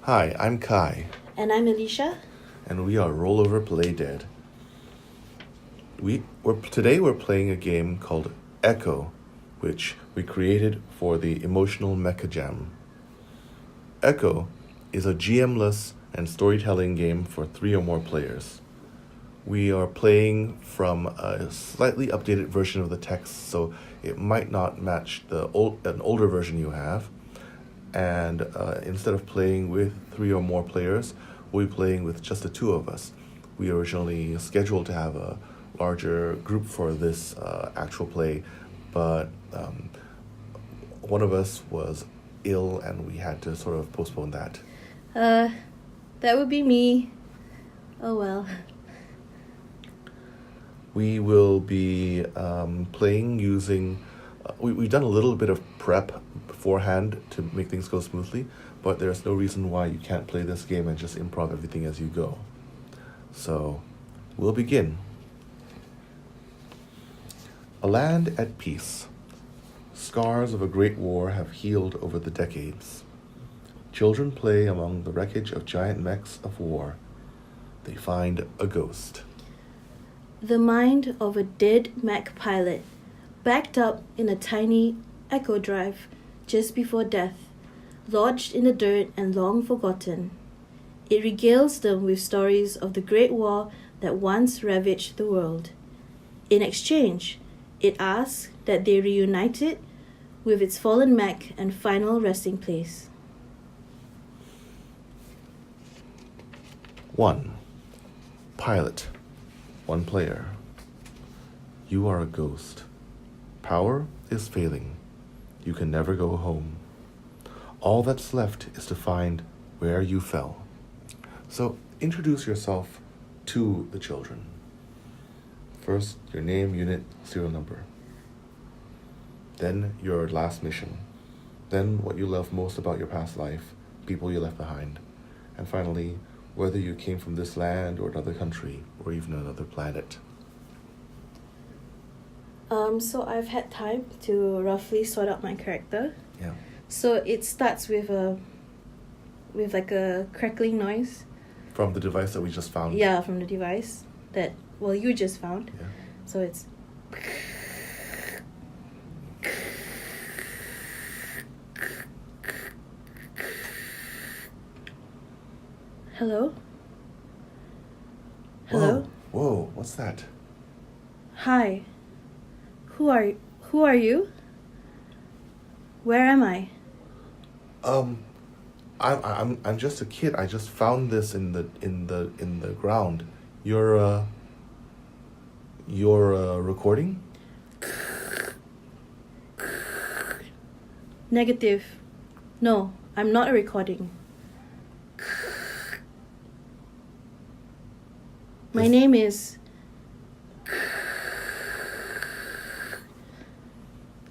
Hi, I'm Kai, And I'm Alicia. and we are Rollover Play Dead. Today we're playing a game called Ech0, which we created for the Emotional Mecha Jam. Ech0 is a GM-less and storytelling game for 3 or more players. We are playing from a slightly updated version of the text, so it might not match an older version you have. And instead of playing with 3 or more players, we'll be playing with just the 2 of us. We originally scheduled to have a larger group for this actual play, but one of us was ill and we had to sort of postpone that. That would be me. Oh well. We will be playing using... we've done a little bit of prep beforehand to make things go smoothly, but there's no reason why you can't play this game and just improv everything as you go. So, we'll begin. A land at peace. Scars of a great war have healed over the decades. Children play among the wreckage of giant mechs of war. They find a ghost. The mind of a dead mech pilot, backed up in a tiny echo drive just before death, lodged in the dirt and long forgotten. It regales them with stories of the great war that once ravaged the world. In exchange, it asks that they reunite it with its fallen mech and final resting place. 1. Pilot. 1 player. You are a ghost. Power is failing. You can never go home. All that's left is to find where you fell. So, introduce yourself to the children. First, your name, unit, serial number. Then, your last mission. Then, what you love most about your past life, people you left behind. And finally, whether you came from this land or another country, or even another planet. So I've had time to roughly sort out my character. Yeah. So it starts with like a crackling noise. From the device that we just found. Yeah, from the device that you just found. Yeah. So it's Hello? Hello? Whoa, what's that? Hi. Who are you? Where am I? I'm just a kid. I just found this in the ground. You're recording? Negative. No, I'm not a recording. My name is...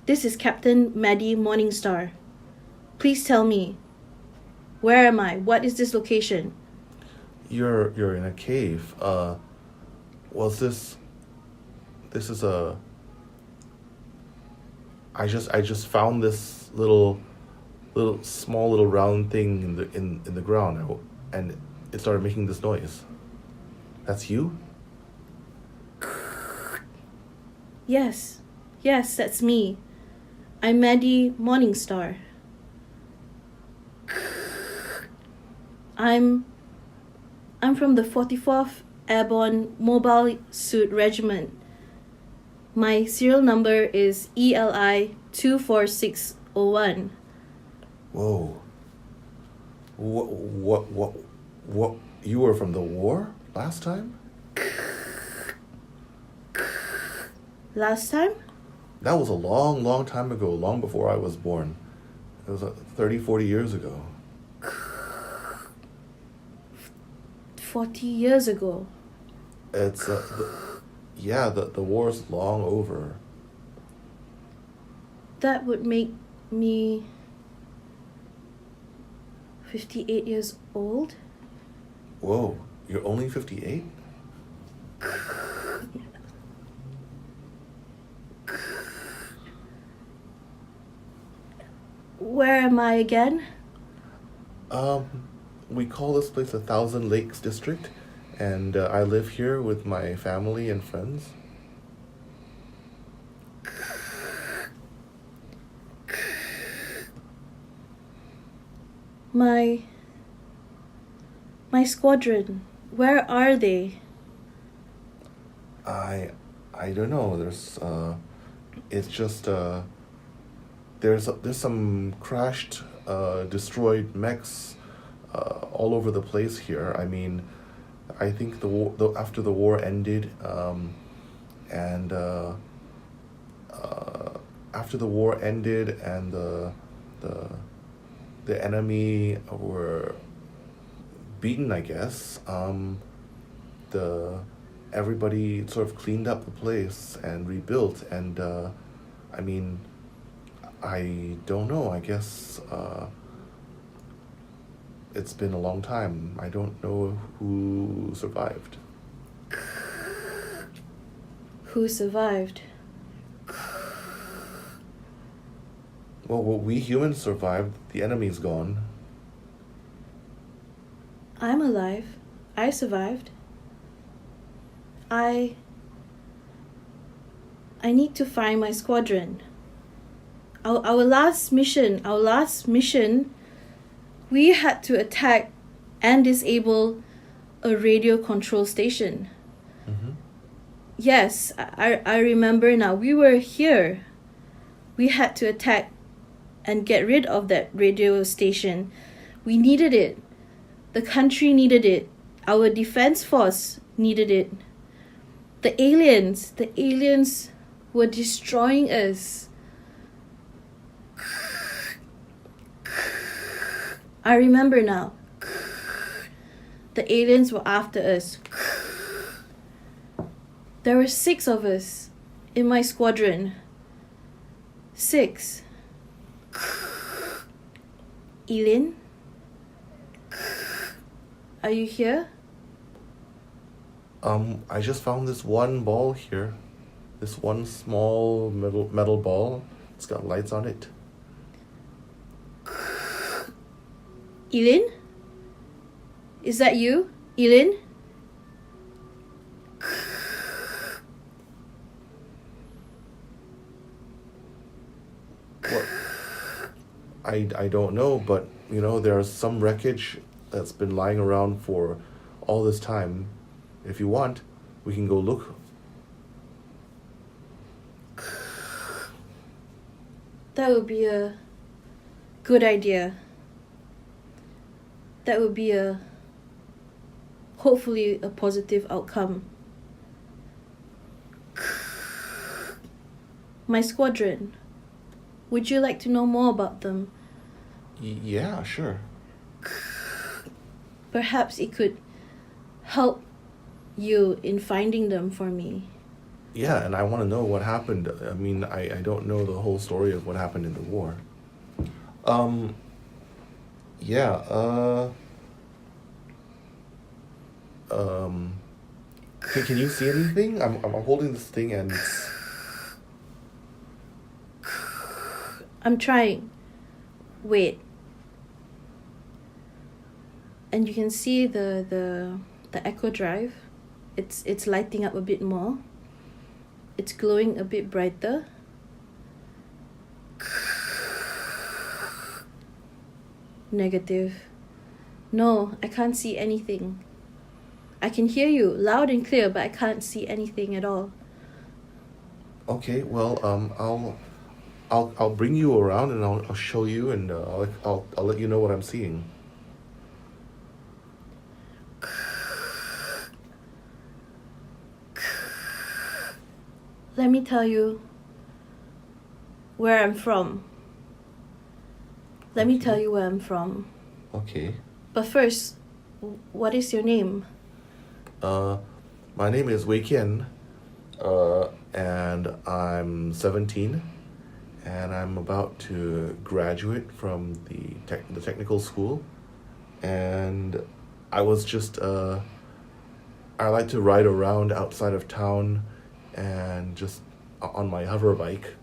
This is Captain Maddie Morningstar. Please tell me, where am I? What is this location? You're in a cave. Was this is a... I just found this little small little round thing in the ground, and it started making this noise. That's you? Yes, that's me. I'm Maddie Morningstar. I'm from the 44th Airborne Mobile Suit Regiment. My serial number is ELI 24601. Whoa. What? You were from the war last time? Last time? That was a long time ago, long before I was born. It was 30, 40 years ago. 40 years ago. It's, the war's long over. That would make me 58 years old. Whoa, you're only 58? Where am I again? we call this place the Thousand Lakes District, and I live here with my family and friends. My squadron, where are they? I don't know. It's just there's some crashed, destroyed mechs, all over the place here. I mean, I think after the war ended, and after the war ended and the enemy were beaten, I guess. Everybody sort of cleaned up the place and rebuilt, and I mean, I don't know. I guess it's been a long time. I don't know who survived. Who survived? Well, we humans survived. The enemy's gone. I'm alive. I survived. I need to find my squadron. Our last mission, we had to attack and disable a radio control station. Mm-hmm. Yes, I remember now. We were here. We had to attack and get rid of that radio station. We needed it. The country needed it. Our defense force needed it. The aliens were destroying us. I remember now. The aliens were after us. There were 6 of us in my squadron. 6. Elin? Are you here? I just found this one ball here. This one small metal ball. It's got lights on it. Elin? Is that you? Elin? What? I don't know, but there's some wreckage that's been lying around for all this time. If you want, we can go look. That would be a good idea. That would be hopefully a positive outcome. My squadron. Would you like to know more about them? Yeah, sure. Perhaps it could help you in finding them for me. Yeah, and I want to know what happened. I mean, I don't know the whole story of what happened in the war. Yeah, can you see anything? I'm holding this thing and I'm trying. Wait. And you can see the Ech0 drive. It's lighting up a bit more. It's glowing a bit brighter. Negative. No, I can't see anything. I can hear you loud and clear, but I can't see anything at all. Okay, well, I'll bring you around and I'll show you, and I'll let you know what I'm seeing. Let me tell you where I'm from. Let me tell you where I'm from. Okay. But first, what is your name? My name is Wei Kian, and I'm 17, and I'm about to graduate from the technical school, and I was just I like to ride around outside of town, and just on my hover bike,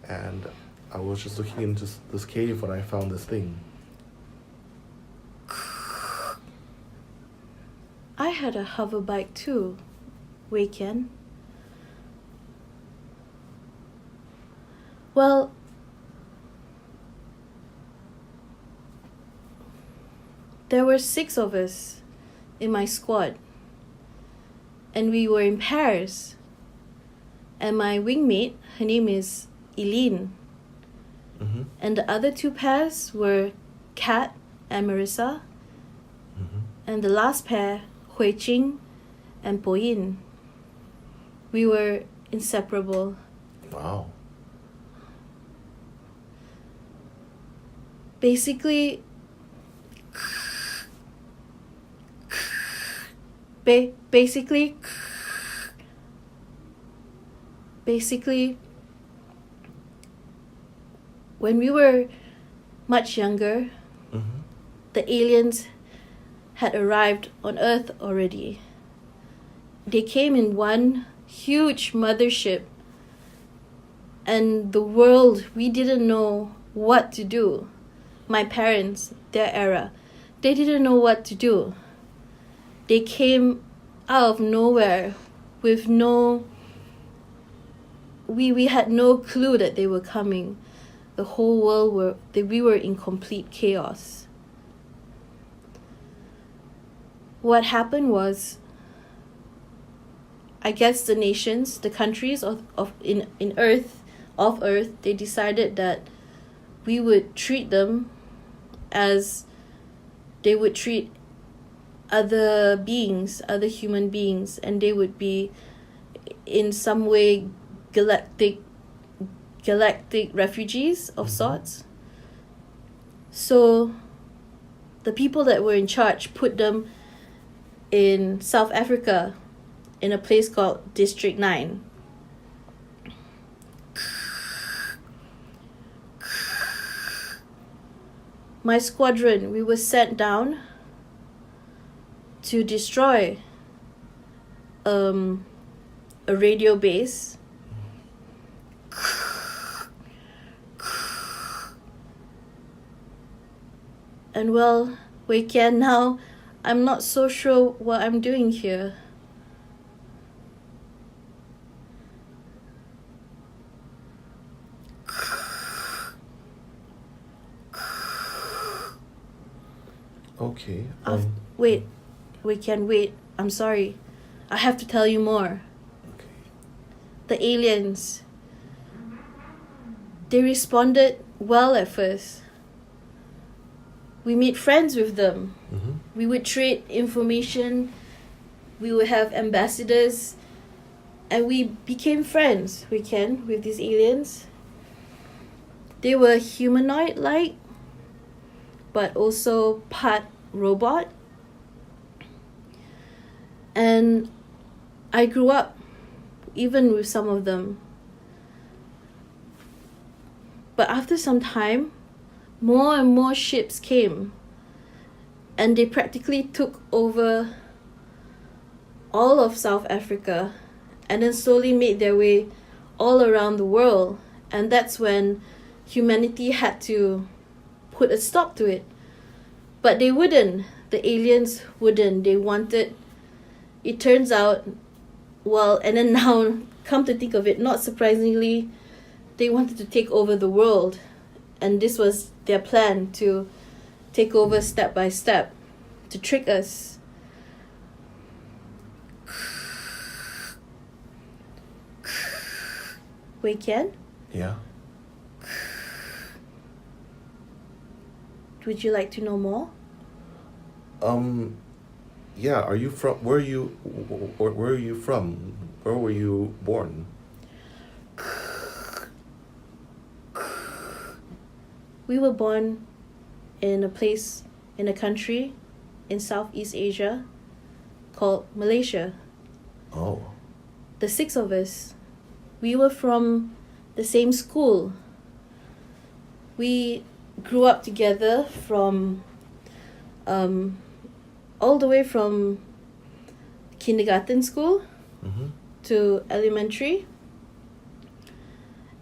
and I was just looking into this cave when I found this thing. I had a hover bike too, Wei Kian. Well, there were 6 of us in my squad, and we were in pairs. And my wingmate, her name is Eileen, Mm-hmm. and the other 2 pairs were Kat and Marissa, Mm-hmm. and the last pair, Hui Jing and Po Yin. We were inseparable. Wow. Basically, basically, when we were much younger, Mm-hmm. the aliens had arrived on Earth already. They came in one huge mothership, and the world, we didn't know what to do. My parents, their era, they didn't know what to do. They came out of nowhere with we had no clue that they were coming. The whole world we were in complete chaos. What happened was, I guess the nations, the countries of Earth, they decided that we would treat them as they would treat other beings, other human beings, and they would be in some way galactic refugees of sorts. So the people that were in charge put them in South Africa, in a place called District 9. My squadron, we were sent down to destroy a radio base. And well, Wei Kian, now I'm not so sure what I'm doing here. Okay. Wait, Wei Kian, wait. I'm sorry. I have to tell you more. Okay. The aliens, they responded well at first. We made friends with them. Mm-hmm. We would trade information. We would have ambassadors. And we became friends, with these aliens. They were humanoid-like, but also part robot. And I grew up even with some of them. But after some time, more and more ships came, and they practically took over all of South Africa, and then slowly made their way all around the world. And that's when humanity had to put a stop to it. But they wouldn't. The aliens wouldn't. They wanted, it turns out, well, and then now, come to think of it, not surprisingly, they wanted to take over the world. And this was their plan, to take over step by step, to trick us. Wei Kian, Yeah. would you like to know more? Yeah. Are you from? Where are you? Where are you from? Where were you born? We were born in a country in Southeast Asia called Malaysia. Oh. The 6 of us, we were from the same school. We grew up together from all the way from kindergarten school Mm-hmm. to elementary.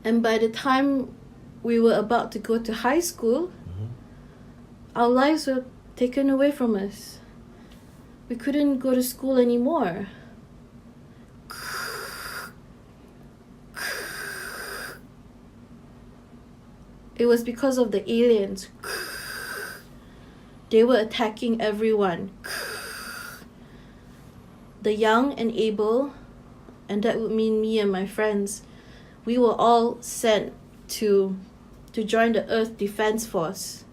And by the time we were about to go to high school, Mm-hmm. our lives were taken away from us. we couldn't go to school anymore. It was because of the aliens. They were attacking everyone. The young and able, and that would mean me and my friends, we were all sent to join the Earth Defense Force.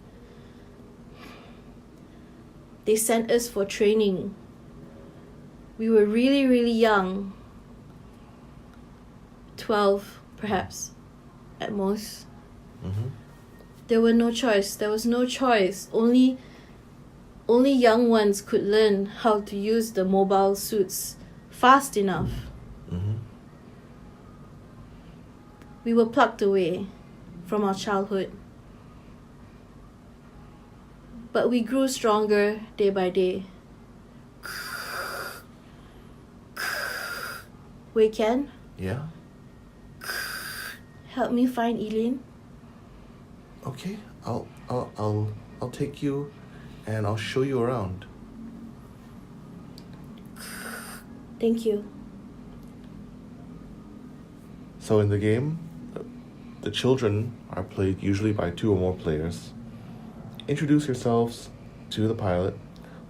They sent us for training. We were really, really young. 12, perhaps, at most. Mm-hmm. There was no choice. Only young ones could learn how to use the mobile suits fast enough. Mm-hmm. We were plucked away from our childhood. But we grew stronger day by day. Wei Ken, Yeah? help me find Eileen. Okay, I'll take you and I'll show you around. Thank you. So in the game, the children are played usually by 2 or more players. Introduce yourselves to the pilot.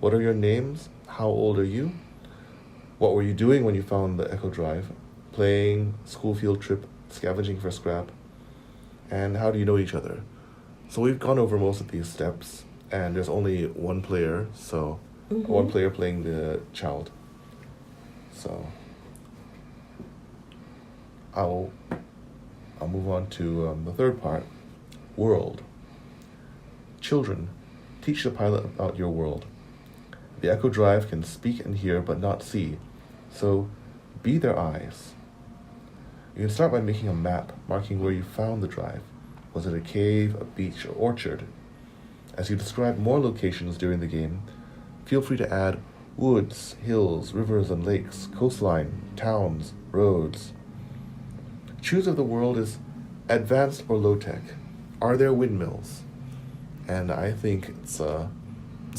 What are your names? How old are you? What were you doing when you found the Ech0 drive? Playing, school field trip, scavenging for scrap. And how do you know each other? So we've gone over most of these steps, and there's only one player, so one player playing the child. So I'll move on to the third part, world. Children, teach the pilot about your world. The Ech0 drive can speak and hear but not see, so be their eyes. You can start by making a map marking where you found the drive. Was it a cave, a beach, or orchard? As you describe more locations during the game, feel free to add woods, hills, rivers and lakes, coastline, towns, roads. Choose if the world is advanced or low-tech. Are there windmills? And I think it's going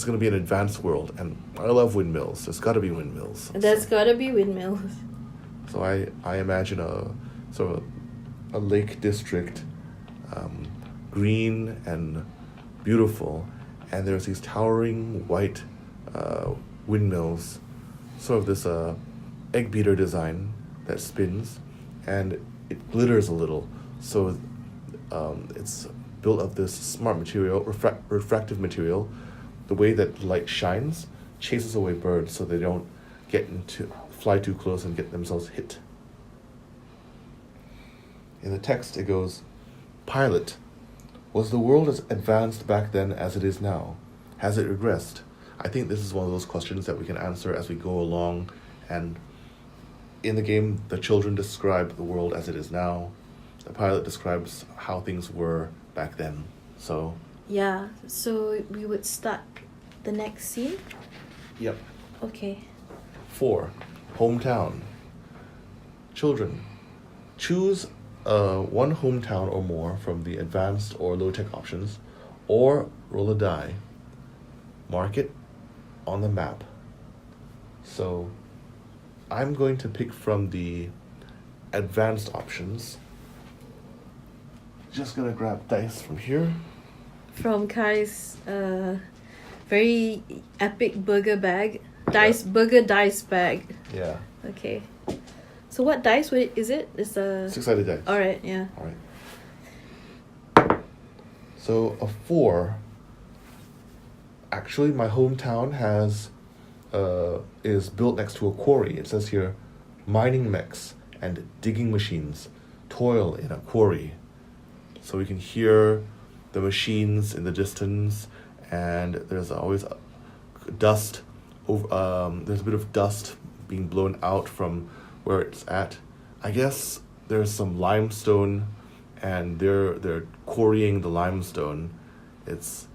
to be an advanced world, and I love windmills. There's got to be windmills. There's gotta be windmills. So I imagine a sort of a lake district, green and beautiful, and there's these towering white windmills, sort of this egg beater design that spins, and it glitters a little. So it's built of this smart material, refractive material. The way that light shines chases away birds so they don't fly too close and get themselves hit. In the text it goes, Pilot, was the world as advanced back then as it is now? Has it regressed? I think this is one of those questions that we can answer as we go along, and in the game the children describe the world as it is now. The pilot describes how things were back then. So Yeah, so we would start the next scene? Yep. Okay. 4. Hometown. Children, choose one hometown or more from the advanced or low-tech options, or roll a die. Mark it on the map. So I'm going to pick from the advanced options. Just gonna grab dice from here. From Kai's very epic burger bag. Burger dice bag. Yeah. Okay. So what dice is it? It's a 6-sided dice. Alright, yeah. Alright. So a 4. Actually, my hometown is built next to a quarry. It says here, mining mechs and digging machines toil in a quarry. So we can hear the machines in the distance, and there's always dust. There's a bit of dust being blown out from where it's at. I guess there's some limestone, and they're quarrying the limestone. It's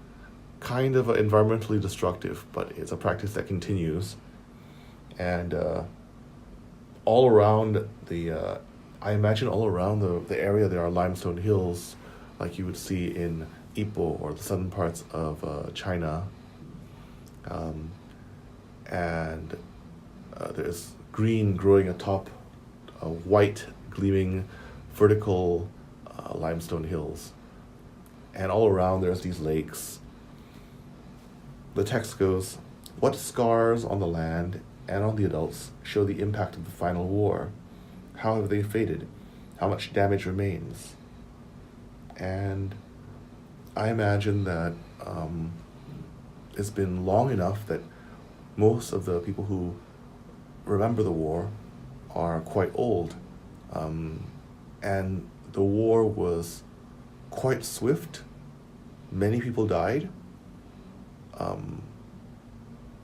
kind of environmentally destructive, but it's a practice that continues. And all around I imagine all around the area there are limestone hills, like you would see in Ipoh or the southern parts of China. and there's green growing atop white gleaming vertical limestone hills. And all around there's these lakes. The text goes, "What scars on the land and on the adults show the impact of the final war? How have they faded? How much damage remains?" And I imagine that it's been long enough that most of the people who remember the war are quite old. And the war was quite swift. Many people died.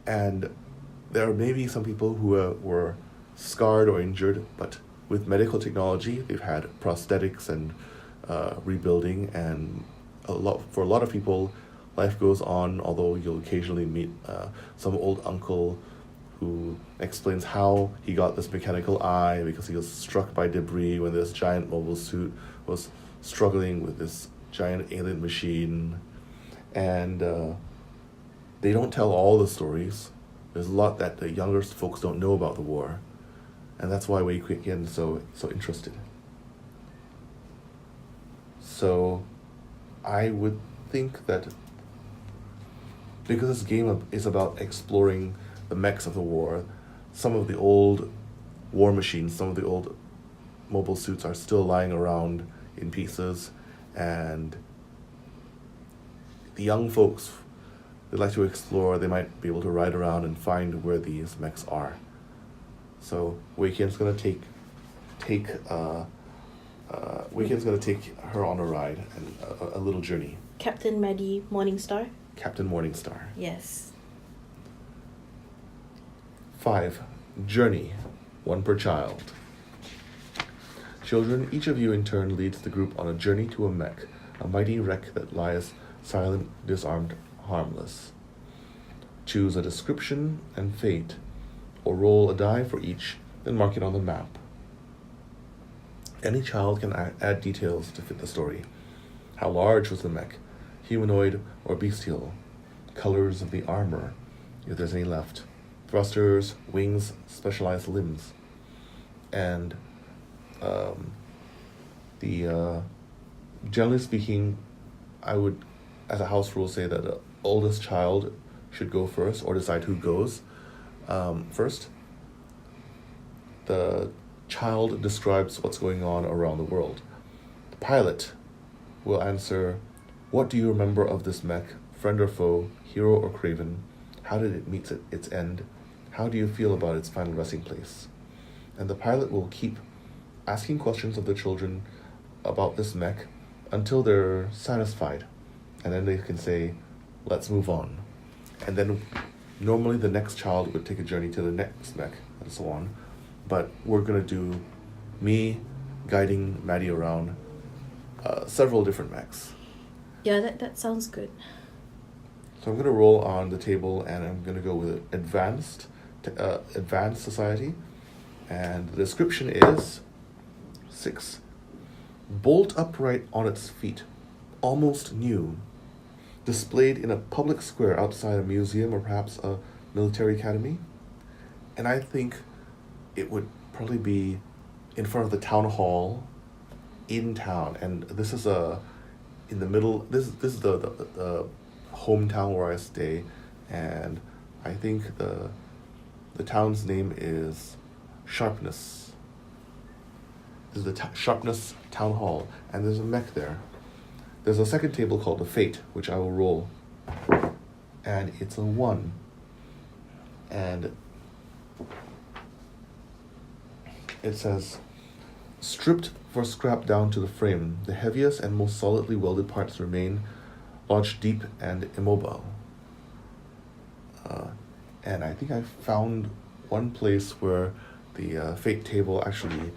And there are maybe some people who were scarred or injured, but with medical technology, they've had prosthetics and rebuilding, and for a lot of people, life goes on, although you'll occasionally meet some old uncle who explains how he got this mechanical eye because he was struck by debris when this giant mobile suit was struggling with this giant alien machine. And they don't tell all the stories. There's a lot that the younger folks don't know about the war. And that's why Wei Yen is so interested. So I would think that because this game is about exploring the mechs of the war, some of the old war machines, some of the old mobile suits are still lying around in pieces, and the young folks, they like to explore, they might be able to ride around and find where these mechs are. So Wei Qian's gonna take her on a ride and a little journey. Captain Maddie Morningstar? Captain Morningstar. Yes. 5. Journey. 1 per child. Children, each of you in turn leads the group on a journey to a mech, a mighty wreck that lies silent, disarmed, harmless. Choose a description and fate, or roll a die for each, then mark it on the map. Any child can add details to fit the story. How large was the mech? Humanoid or bestial? Colors of the armor, if there's any left. Thrusters, wings, specialized limbs. And generally speaking, I would, as a house rule, say that the oldest child should go first, or decide who goes first. The child describes what's going on around the world. The pilot will answer, "What do you remember of this mech, friend or foe, hero or craven? How did it meet its end? How do you feel about its final resting place?" And the pilot will keep asking questions of the children about this mech until they're satisfied. And then they can say, "Let's move on." And then normally the next child would take a journey to the next mech and so on. But we're going to do me guiding Maddie around several different mechs. Yeah, that sounds good. So I'm going to roll on the table, and I'm going to go with advanced society. And the description is 6. Bolt upright on its feet, almost new, displayed in a public square outside a museum or perhaps a military academy. And I think it would probably be in front of the town hall in town. And this is in the middle, this is the hometown where I stay, and I think the town's name is Sharpness. This is the Sharpness Town Hall, and there's a mech there. There's a second table called the Fate, which I will roll, and it's a 1. And it says, stripped for scrap down to the frame, the heaviest and most solidly welded parts remain lodged deep and immobile. And I think I found one place where the Fate table actually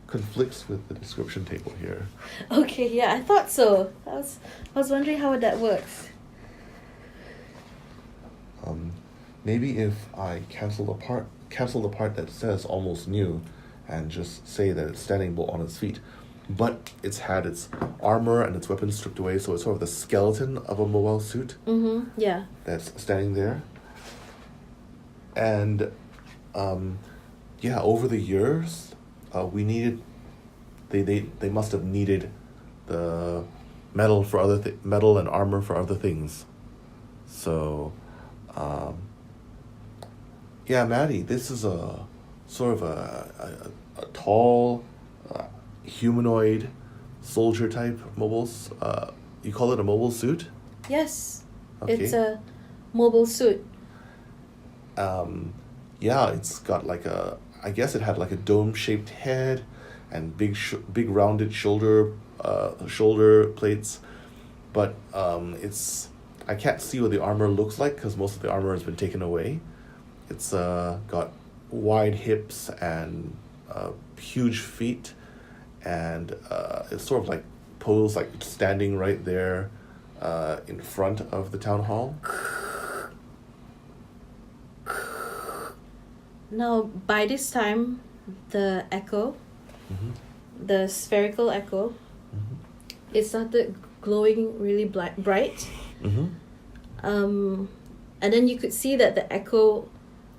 conflicts with the description table here. Okay, yeah, I thought so. I was wondering how that works. Maybe if I cancel the part that says almost new, and just say that it's standing bolt on its feet, but it's had its armor and its weapons stripped away, so it's sort of the skeleton of a mobile suit. Yeah. That's standing there. And yeah, over the years, we needed. They must have needed the metal for metal and armor for other things. So, um, yeah, Maddie, this is a sort of a tall, humanoid soldier type you call it a mobile suit? Yes, Okay. it's a mobile suit. Yeah, it's got like I guess it had like a dome-shaped head and big rounded shoulder plates, but I can't see what the armor looks like because most of the armor has been taken away. It's got wide hips and huge feet, and it's sort of like posed like standing right there in front of the town hall. Now, by this time, the Ech0, Mm-hmm. the spherical Ech0, Mm-hmm. it started glowing really bright. Mm-hmm. And then you could see that the Ech0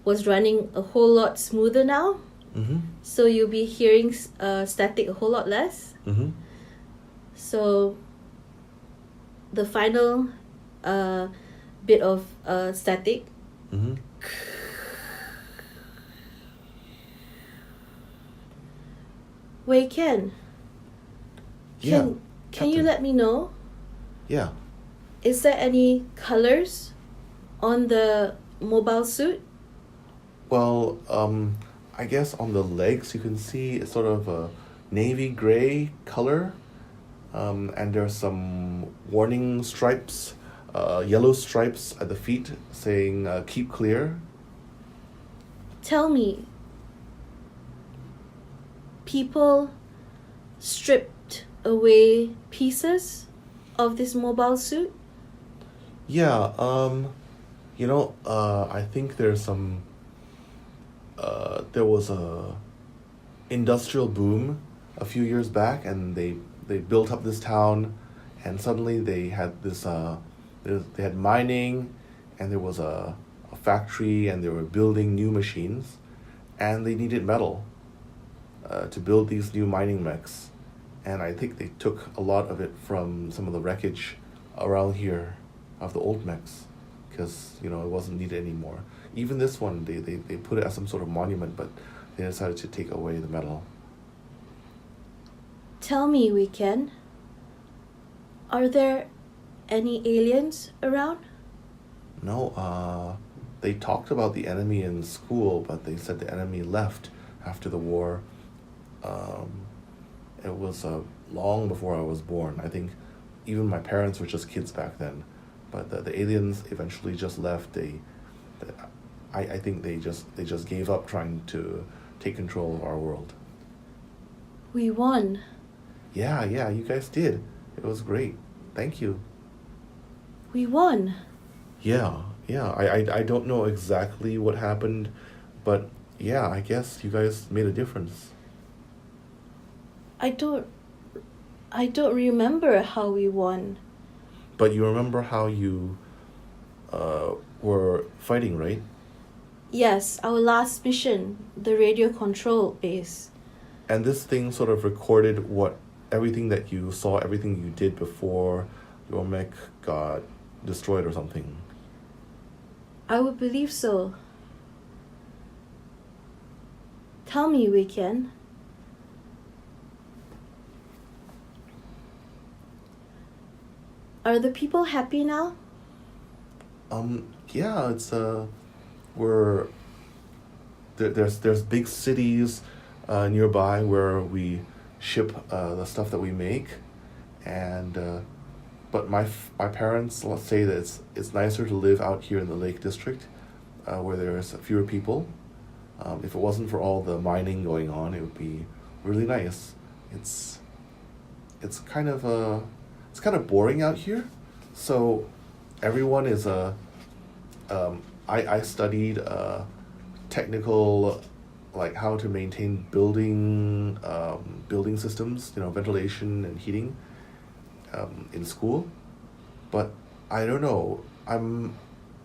was running a whole lot smoother now. Mm-hmm. So you'll be hearing static a whole lot less. Mm-hmm. So the final bit of static. Mm-hmm. Wait, Ken. Yeah, Can you Captain. let me know? Yeah. Is there any colors on the mobile suit? Well, I guess on the legs you can see it's sort of a navy gray color, and there's some warning stripes, yellow stripes at the feet saying "keep clear." Tell me, people stripped away pieces of this mobile suit? Yeah. I think there's some. There was a industrial boom a few years back, and they built up this town, and suddenly they had they had mining, and there was a factory, and they were building new machines, and they needed metal to build these new mining mechs, and I think they took a lot of it from some of the wreckage around here of the old mechs, because it wasn't needed anymore. Even this one, they put it as some sort of monument, but they decided to take away the metal. Tell me, Weekend, are there any aliens around? No, they talked about the enemy in school, but they said the enemy left after the war. It was long before I was born. I think even my parents were just kids back then, but the aliens eventually just left. I think they just gave up trying to take control of our world. We won. Yeah, you guys did. It was great. Thank you. We won. Yeah. I don't know exactly what happened, but yeah, I guess you guys made a difference. I don't remember how we won. But you remember how you were fighting, right? Yes, our last mission, the radio control base. And this thing sort of recorded everything that you saw, everything you did before your mech got destroyed or something. I would believe so. Tell me, Weekend. Are the people happy now? Yeah, it's we're there's big cities nearby where we ship the stuff that we make, and but my parents say that it's nicer to live out here in the Lake District, where there's fewer people. If it wasn't for all the mining going on, it would be really nice. It's kind of boring out here, so everyone is I studied technical, like how to maintain building systems, ventilation and heating, in school, but I don't know.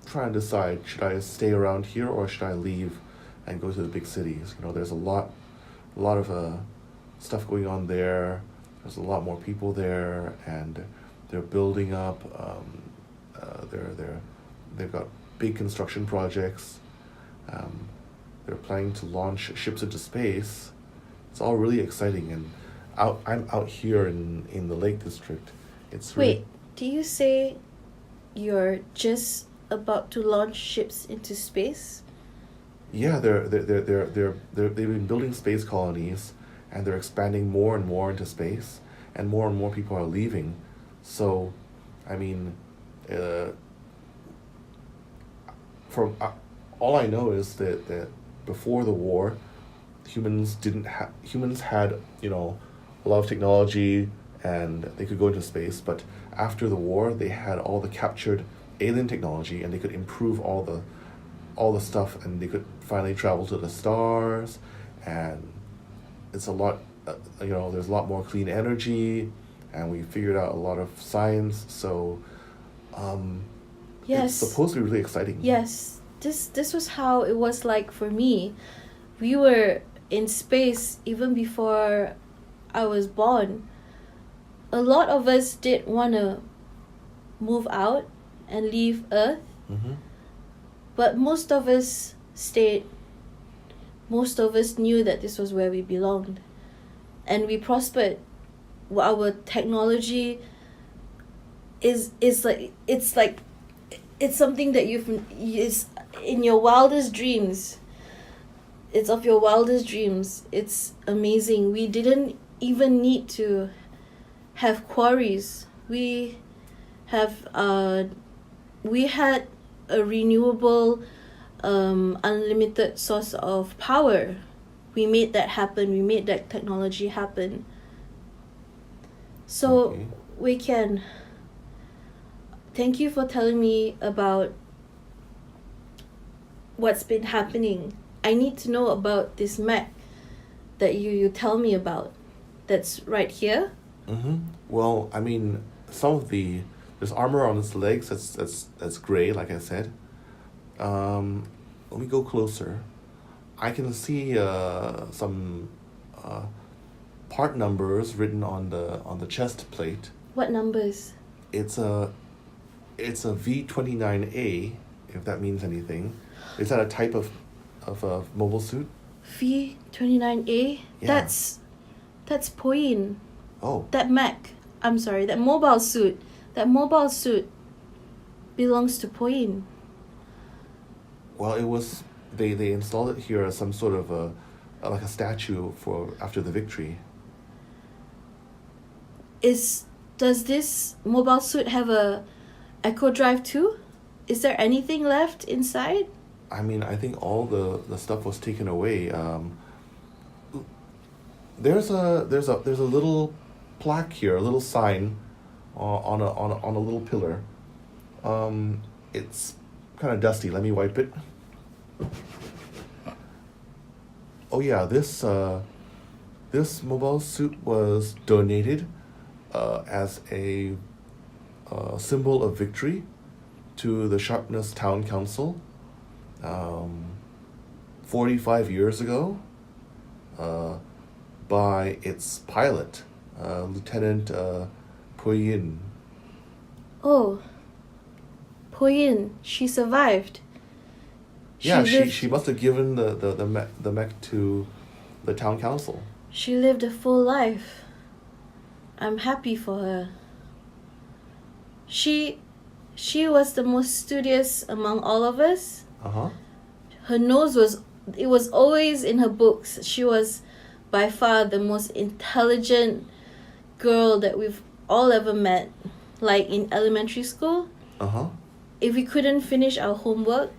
trying to decide, should I stay around here or should I leave and go to the big cities? You know, there's a lot of stuff going on there. There's a lot more people there, and they're building up. They've got big construction projects. They're planning to launch ships into space. It's all really exciting, and I'm out here in the Lake District. It's really, Wait, do you say you're just about to launch ships into space? yeah, they've been building space colonies, and they're expanding more and more into space, and more people are leaving. So, I mean, from all I know is that before the war, humans had, you know, a lot of technology and they could go into space, but after the war they had all the captured alien technology, and they could improve all the stuff, and they could finally travel to the stars, and it's a lot, you know, there's a lot more clean energy, and we figured out a lot of science. So Yes. it's supposed to be really exciting. Yes, this was how it was like for me. We were in space even before I was born. A lot of us did want to move out and leave Earth, Mm-hmm. but most of us stayed. Most of us knew that this was where we belonged, and we prospered. Our technology is it's something that is in your wildest dreams. It's of your wildest dreams. It's amazing. We didn't even need to have quarries. We had a renewable, unlimited source of power. We made that happen. We made that technology happen. So Okay. we can. Thank you for telling me about what's been happening. I need to know about this mech that you tell me about. That's right here. Mm-hmm. Well, I mean, there's armor on its legs. That's gray, like I said. Let me go closer. I can see some part numbers written on the chest plate. What numbers? It's a V29A, if that means anything. Is that a type of a mobile suit? V29A? Yeah. That's Poyin. Oh. That mech. I'm sorry, that mobile suit. That mobile suit belongs to Poyin. Well, it was they installed it here as some sort of like a statue for after the victory. Does this mobile suit have a Ech0 drive too? Is there anything left inside? I mean, I think all the stuff was taken away. There's a little plaque here, a little sign, on a little pillar. It's kind of dusty. Let me wipe it. Oh yeah, this mobile suit was donated as a symbol of victory to the Sharpness Town Council 45 years ago by its pilot, Lieutenant Puyin. Oh, Poyin, she survived. Yeah, lived- she must have given the mech to the town council. She lived a full life. I'm happy for her. She was the most studious among all of us. Uh-huh. Her nose was always in her books. She was by far the most intelligent girl that we've all ever met. Like in elementary school, Uh-huh. if we couldn't finish our homework,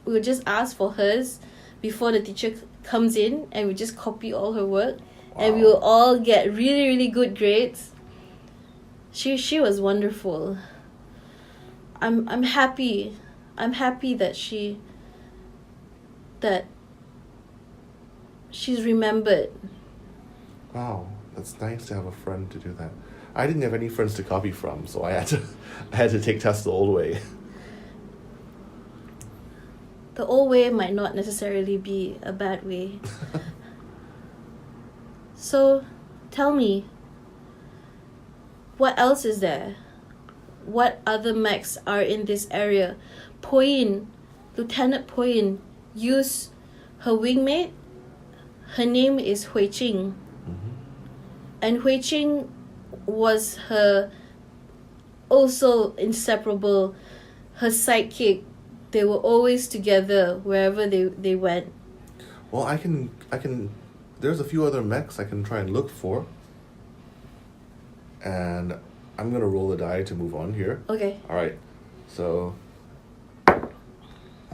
we would just ask for hers before the teacher comes in, and we just copy all her work. And we Wow. will all get really, really good grades. She was wonderful. I'm happy. I'm happy that she's remembered. Wow, that's nice to have a friend to do that. I didn't have any friends to copy from, so I had to take tests the old way. The old way might not necessarily be a bad way. So, tell me, what else is there? What other mechs are in this area? Lieutenant Poyin, used her wingmate. Her name is Hui Qing. Mm-hmm. And Hui Qing was her also inseparable, her sidekick. They were always together wherever they went. Well, I can. There's a few other mechs I can try and look for. And I'm gonna roll a die to move on here. Okay. All right. So.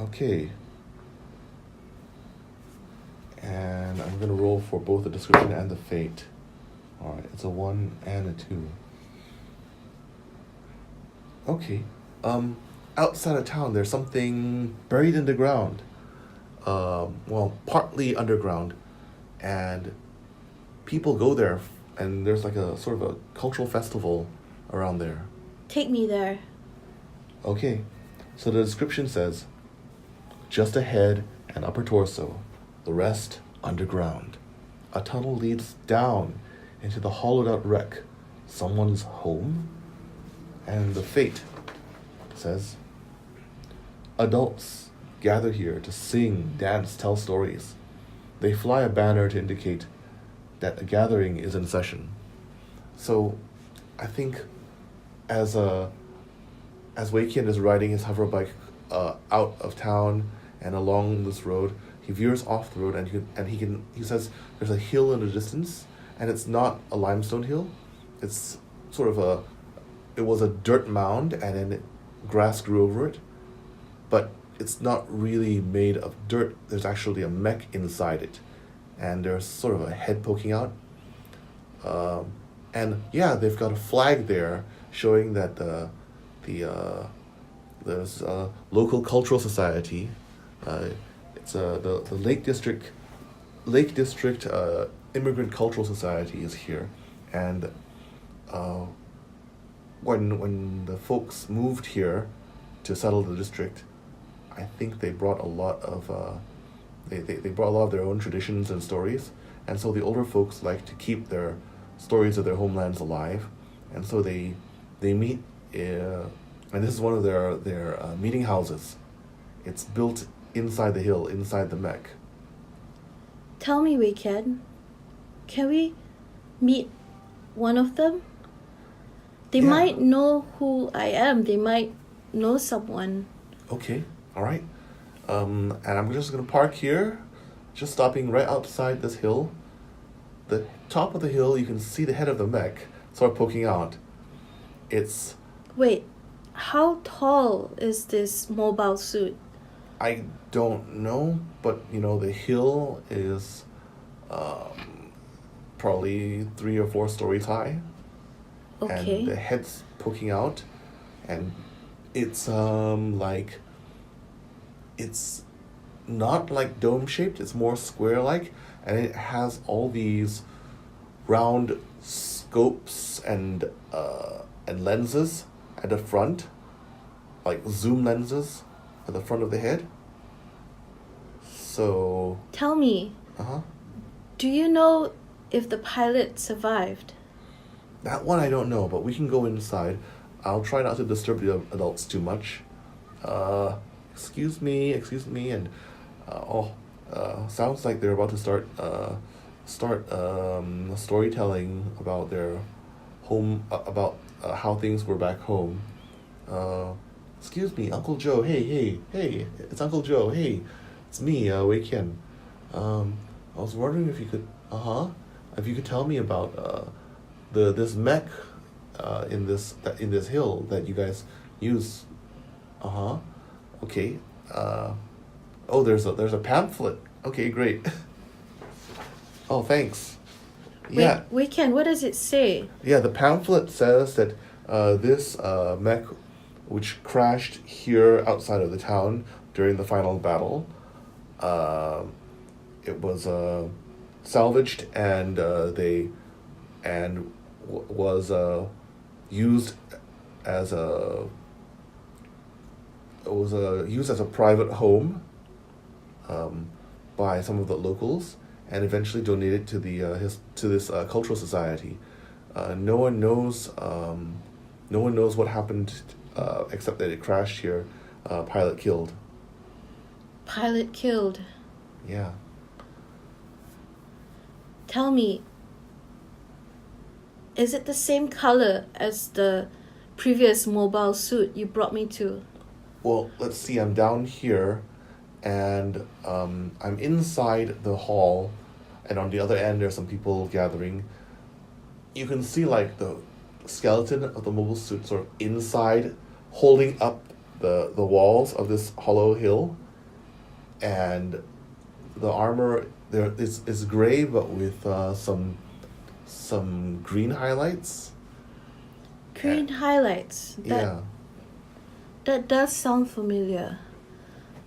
Okay. And I'm gonna roll for both the description and the fate. All right. It's a 1 and a 2. Okay. Outside of town, there's something buried in the ground. Well, partly underground, and people go there, and there's like a sort of a cultural festival around there. Take me there. Okay, so the description says, just a head and upper torso, the rest underground. A tunnel leads down into the hollowed out wreck, someone's home? And the fate says, adults gather here to sing, dance, tell stories. They fly a banner to indicate that a gathering is in session. So I think as Wei Qian is riding his hover bike out of town and along this road, he veers off the road and he says there's a hill in the distance, and it's not a limestone hill. It's sort of it was a dirt mound, and then grass grew over it, but it's not really made of dirt. There's actually a mech inside it, and there's sort of a head poking out. And yeah, they've got a flag there showing that there's a local cultural society. It's the Lake District Immigrant Cultural Society is here, and when the folks moved here to settle the district, I think they brought a lot of they brought a lot of their own traditions and stories, and so the older folks like to keep their stories of their homelands alive, and so they meet, and this is one of their meeting houses. It's built inside the hill, inside the mech. Tell me, Wei Qian, can we meet one of them? They Yeah. might know who I am. They might know someone. Okay, all right. And I'm just gonna park here, just stopping right outside this hill. The top of the hill, you can see the head of the mech sort of poking out. It's, Wait, how tall is this mobile suit? I don't know, but the hill is probably 3 or 4 stories high. Okay. And the head's poking out, and it's it's not like dome shaped, it's more square like, and it has all these round scopes and lenses at the front, like zoom lenses at the front of the head. So Tell me, do you know if the pilot survived? that one I don't know, but we can go inside. I'll try not to disturb the adults too much. Excuse me, and sounds like they're about to start storytelling about their home, about how things were back home. Excuse me, Uncle Joe. Hey, it's Uncle Joe. Hey, it's me, Wei Qian. I was wondering if you could tell me about this mech in this hill that you guys use. Okay. There's a pamphlet. Okay, great. Oh, thanks. Yeah. Wei Qian, what does it say? Yeah, the pamphlet says that this mech, which crashed here outside of the town during the final battle, it was salvaged and was used as a private home by some of the locals and eventually donated to this cultural society. No one knows. No one knows what happened, except that it crashed here. Pilot killed. Pilot killed. Yeah. Tell me, is it the same color as the previous mobile suit you brought me to? Well, let's see. I'm down here, and I'm inside the hall, and on the other end there's some people gathering. You can see like the skeleton of the mobile suit sort of inside, holding up the walls of this hollow hill, and the armor there is gray but with some green highlights. Green highlights. Yeah. That does sound familiar.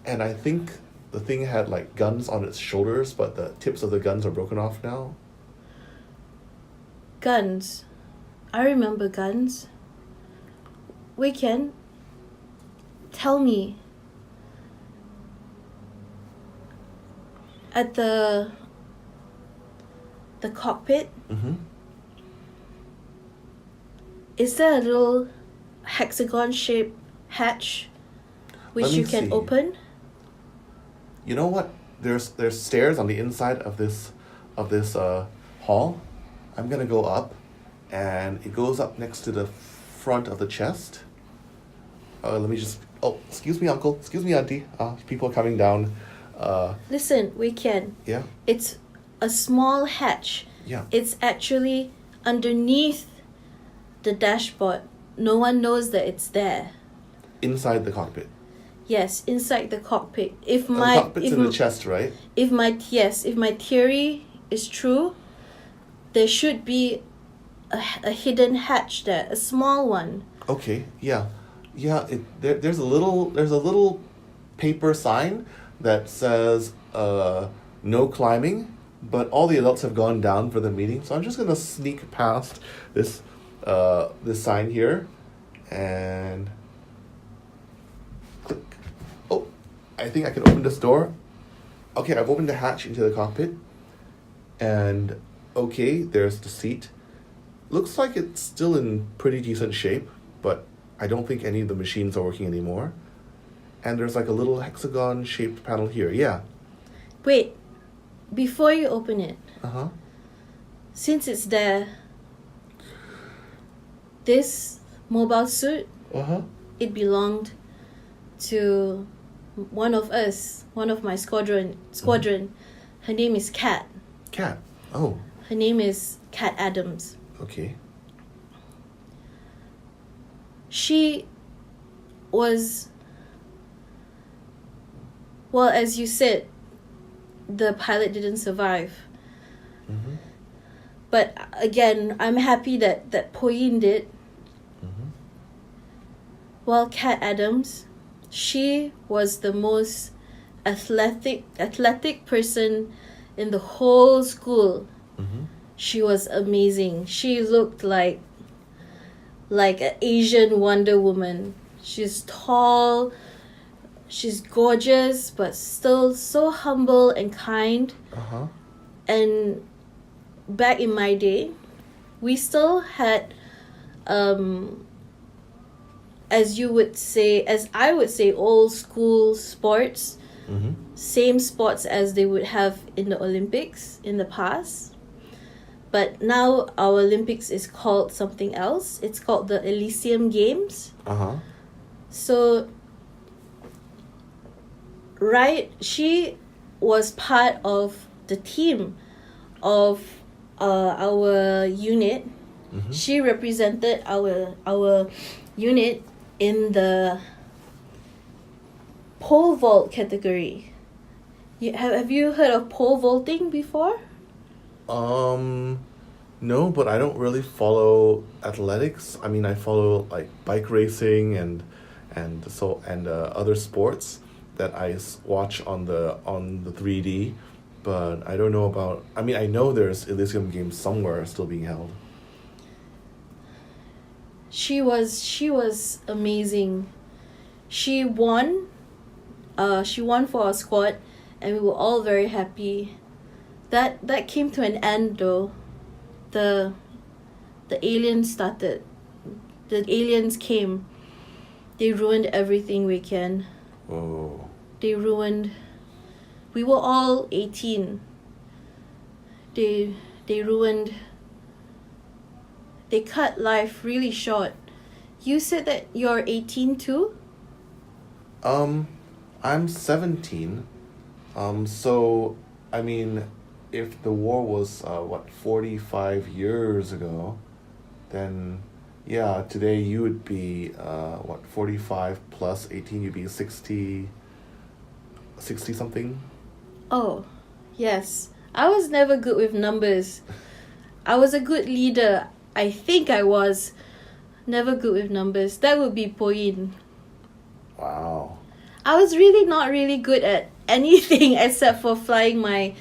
And I think the thing had like guns on its shoulders, but the tips of the guns are broken off now. Guns. I remember guns. Weekend. Tell me. At the cockpit, Mm-hmm. is there a little hexagon-shaped hatch which Let me you can see. open? You know what? There's stairs on the inside of this hall. I'm gonna go up, and it goes up next to the front of the chest. Let me just. Oh, excuse me, uncle. Excuse me, auntie. People are coming down. Listen, Weekend. Yeah. It's a small hatch. Yeah. It's actually underneath the dashboard. No one knows that it's there. Inside the cockpit. Yes, inside the cockpit. If The my cockpit's in the chest, right? if my theory is true, there should be a hidden hatch there, a small one. Okay. Yeah. Yeah. There's a little paper sign that says no climbing, but all the adults have gone down for the meeting, so I'm just gonna sneak past this sign here and click. Oh, I think I can open this door. Okay, I've opened the hatch into the cockpit, and okay, there's the seat. Looks like it's still in pretty decent shape, but I don't think any of the machines are working anymore. And there's like a little hexagon-shaped panel here. Yeah. Wait, before you open it, Uh-huh. since it's there, this mobile suit, Uh-huh. it belonged to one of us, one of my squadron. Her name is Kat. Cat. Oh, Her name is Kat Adams. okay. She was, well, as you said, the pilot didn't survive. Mm-hmm. But again, I'm happy that Poyin did. Mm-hmm. Well, Kat Adams, she was the most athletic person in the whole school. Mm-hmm. She was amazing. She looked like an Asian Wonder Woman. She's tall, she's gorgeous, but still so humble and kind. Uh-huh. And back in my day, we still had, as I would say, old school sports, Mm-hmm. same sports as they would have in the Olympics in the past. But now our Olympics is called something else. It's called the Elysium Games. Uh-huh. So, right, she was part of the team of our unit. Mm-hmm. She represented our unit in the pole vault category. Have you heard of pole vaulting before? No, but I don't really follow athletics. I mean, I follow like bike racing and other sports that I watch on the 3D, but I don't know about. I mean, I know there's Elysium Games somewhere still being held. She was amazing. She won for our squad, and we were all very happy. That came to an end though. The aliens started. The aliens came. They ruined everything we can. Oh. They ruined. We were all 18. They ruined. They cut life really short. You said that you're 18 too? I'm 17. So, I mean, if the war was, 45 years ago, then, yeah, today you would be, 45 plus 18, you'd be 60 something? Oh, yes. I was never good with numbers. I was a good leader. I think I was. Never good with numbers. That would be Poin. Wow. I was really not really good at anything except for flying my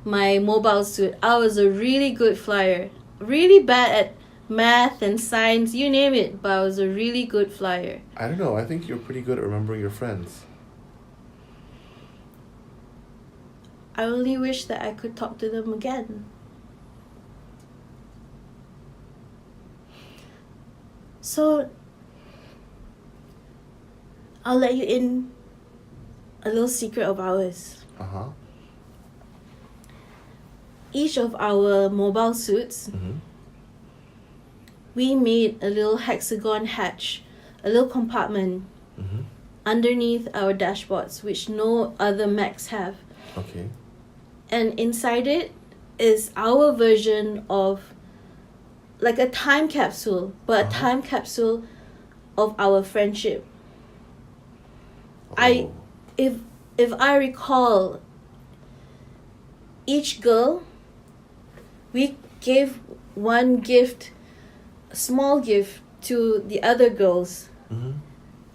mobile suit. I was a really good flyer. Really bad at math and science, you name it, but I was a really good flyer. I don't know, I think you're pretty good at remembering your friends. I only wish that I could talk to them again. So, I'll let you in a little secret of ours. Uh-huh. Each of our mobile suits, Mm-hmm. we made a little hexagon hatch, a little compartment Mm-hmm. underneath our dashboards, which no other Macs have. Okay. And inside it is our version of like a time capsule, but a time capsule of our friendship. Oh. If I recall, each girl, we gave one gift, a small gift to the other girls. Mm-hmm.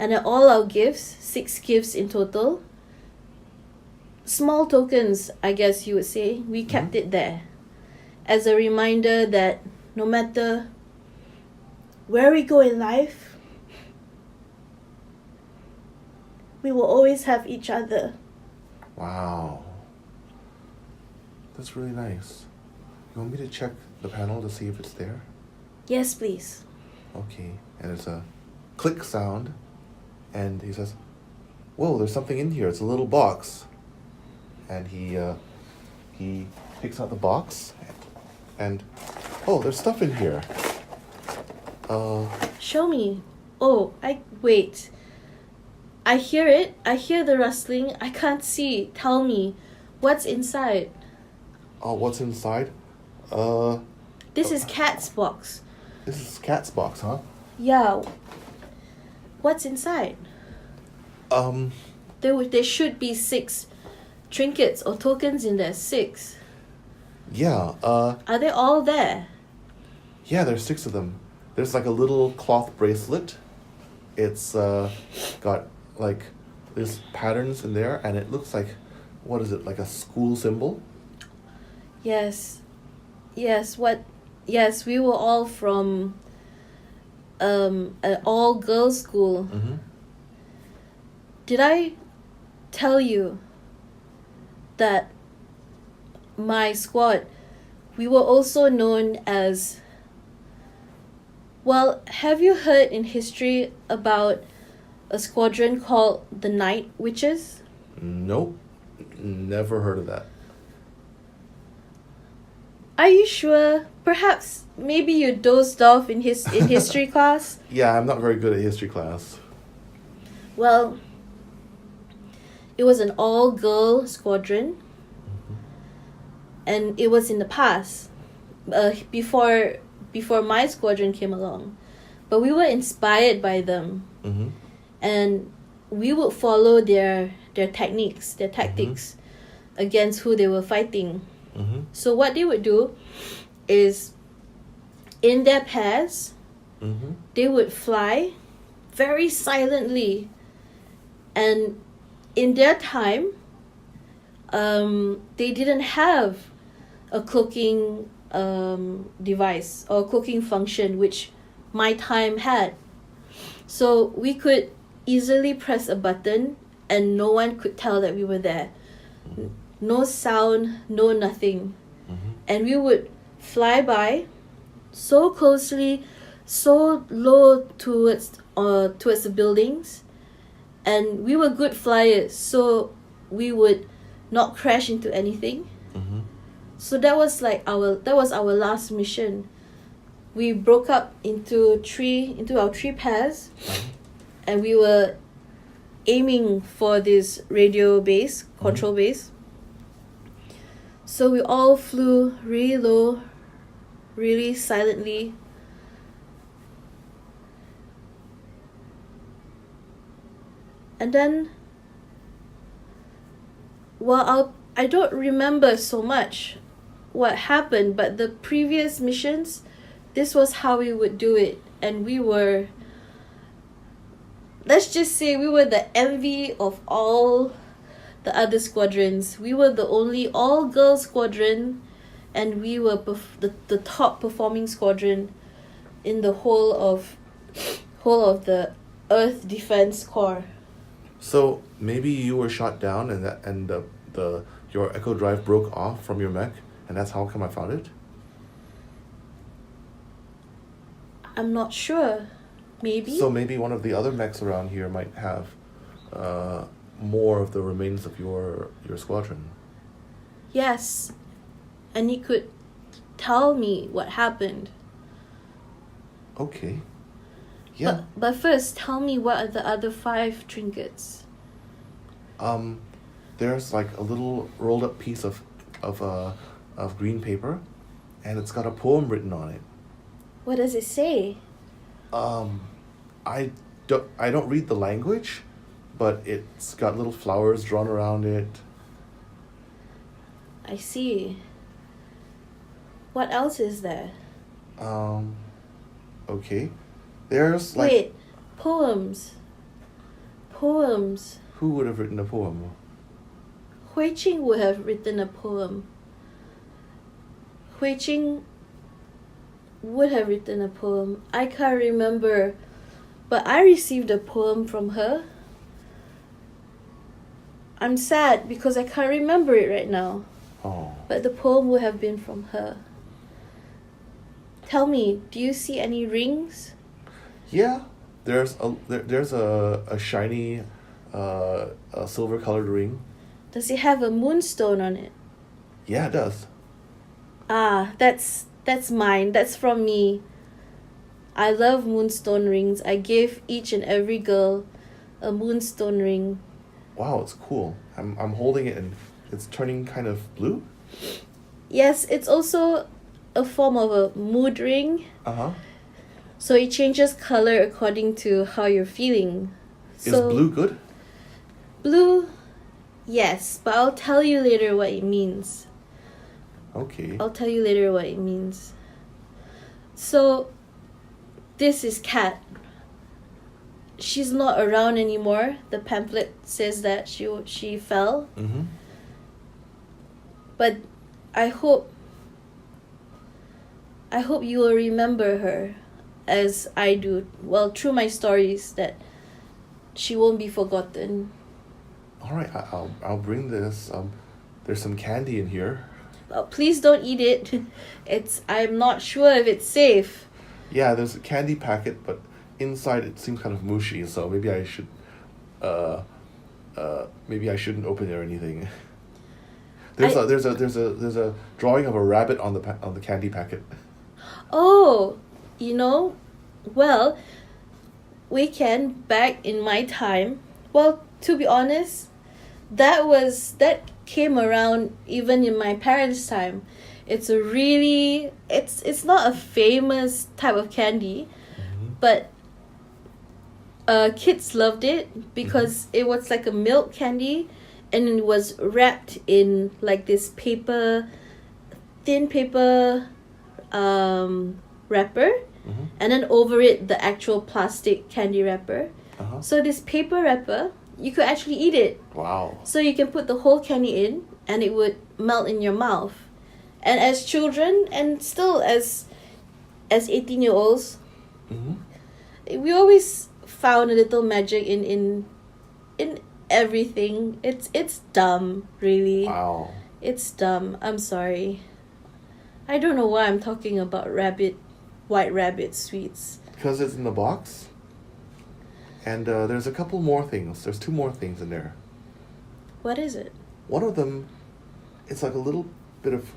And at all our gifts, 6 gifts in total, small tokens, I guess you would say, we kept it there as a reminder that no matter where we go in life, we will always have each other. Wow. That's really nice. You want me to check the panel to see if it's there? Yes, please. Okay. And it's a click sound. And he says, whoa, there's something in here. It's a little box. And he picks out the box. And, oh, there's stuff in here. Show me. Oh, wait. I hear it. I hear the rustling. I can't see. Tell me. What's inside? Oh, what's inside? This is Cat's box. This is Cat's box, huh? Yeah. What's inside? There should be 6 trinkets or tokens in there. 6. Yeah, Are they all there? yeah, there's 6 of them. There's like a little cloth bracelet. It's, got, like, there's patterns in there, and it looks like, what is it, like a school symbol? Yes. Yes, we were all from an all-girls school. Mm-hmm. Did I tell you that my squad, we were also known as... Well, have you heard in history about a squadron called the Night Witches? Nope. Never heard of that. Are you sure? Perhaps, maybe you dozed off in history class? Yeah, I'm not very good at history class. Well, it was an all-girl squadron. And it was in the past, before my squadron came along. But we were inspired by them. Mm-hmm. And we would follow their techniques, their tactics against who they were fighting. Mm-hmm. So what they would do is, in their pairs, they would fly very silently. And in their time, they didn't have a cloaking device or cloaking function, which my time had. So we could easily press a button and no one could tell that we were there. no sound, no nothing. Mm-hmm. And we would fly by so closely, so low towards the buildings, and we were good flyers, so we would not crash into anything. Mm-hmm. So that was our last mission. We broke up into our three pairs, and we were aiming for this radio base, control base. So we all flew really low, really silently. And then, I don't remember so much what happened, but the previous missions, this was how we would do it. And let's just say we were the envy of all the other squadrons. We were the only all-girl squadron, and we were the top performing squadron in the whole of the Earth Defense Corps. So maybe you were shot down, and your Echo drive broke off from your mech, and that's how come I found it. I'm not sure. Maybe. So maybe one of the other mechs around here might have more of the remains of your squadron. Yes, and you could tell me what happened. Okay. Yeah. But first, tell me, what are the other 5 trinkets? There's like a little rolled up piece of green paper, and it's got a poem written on it. What does it say? I don't read the language, but it's got little flowers drawn around it. I see. What else is there? Okay. There's like... Wait, poems. Poems. Who would have written a poem? Hui Qing would have written a poem. Hui Qing would have written a poem. I can't remember, but I received a poem from her. I'm sad because I can't remember it right now. Oh. But the poem would have been from her. Tell me, do you see any rings? Yeah, there's a shiny, a silver colored ring. Does it have a moonstone on it? Yeah, it does. Ah, that's mine. That's from me. I love moonstone rings. I gave each and every girl a moonstone ring. Wow, it's cool. I'm holding it and it's turning kind of blue. Yes, it's also a form of a mood ring. Uh-huh. So it changes color according to how you're feeling. Is blue good? Blue, yes, but I'll tell you later what it means. Okay. I'll tell you later what it means. So, this is Kat. She's not around anymore. The pamphlet says that she fell. Mm-hmm. But I hope you will remember her as I do. Well, through my stories, that she won't be forgotten. All right, I'll bring this. There's some candy in here. Please don't eat it. I'm not sure if it's safe. Yeah, there's a candy packet, but inside it seems kind of mushy. So maybe I should, maybe I shouldn't open it or anything. There's a drawing of a rabbit on the candy packet. Oh, well, back in my time. Well, to be honest, that came around even in my parents' time. It's not a famous type of candy, but kids loved it because it was like a milk candy, and it was wrapped in like this thin paper wrapper, and then over it the actual plastic candy wrapper. So this paper wrapper, you could actually eat it. Wow. So you can put the whole candy in and it would melt in your mouth. And as children, and still as 18-year-olds, we always found a little magic in everything. It's dumb, really. Wow. It's dumb. I'm sorry. I don't know why I'm talking about White Rabbit sweets. Because it's in the box. And there's a couple more things. There's 2 more things in there. What is it? One of them, it's like a little bit of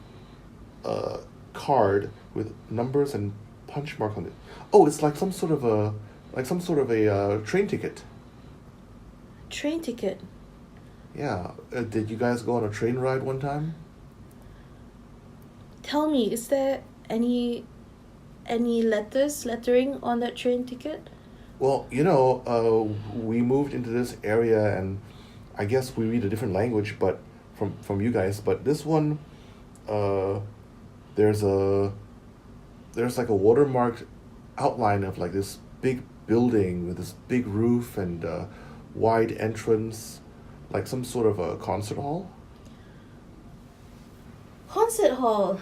card with numbers and punch mark on it. Oh, it's like some sort of a train ticket. Train ticket. Yeah. Did you guys go on a train ride one time? Tell me, is there any lettering on that train ticket? Well, we moved into this area, and I guess we read a different language, but from you guys. But this one, there's like a watermarked outline of like this big building with this big roof and wide entrance, like some sort of a concert hall. Concert hall.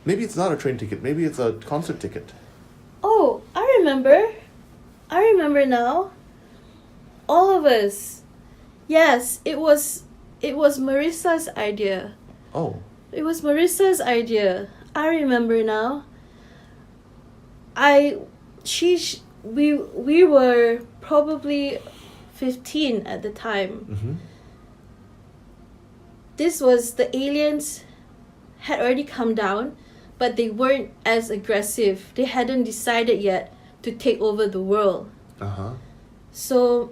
Maybe it's not a train ticket. Maybe it's a concert ticket. Oh, I remember now. All of us. Yes, it was Marissa's idea. Oh. It was Marissa's idea. I remember now. We were probably 15 at the time. Mm-hmm. This was the aliens had already come down, but they weren't as aggressive. They hadn't decided yet to take over the world. Uh-huh. So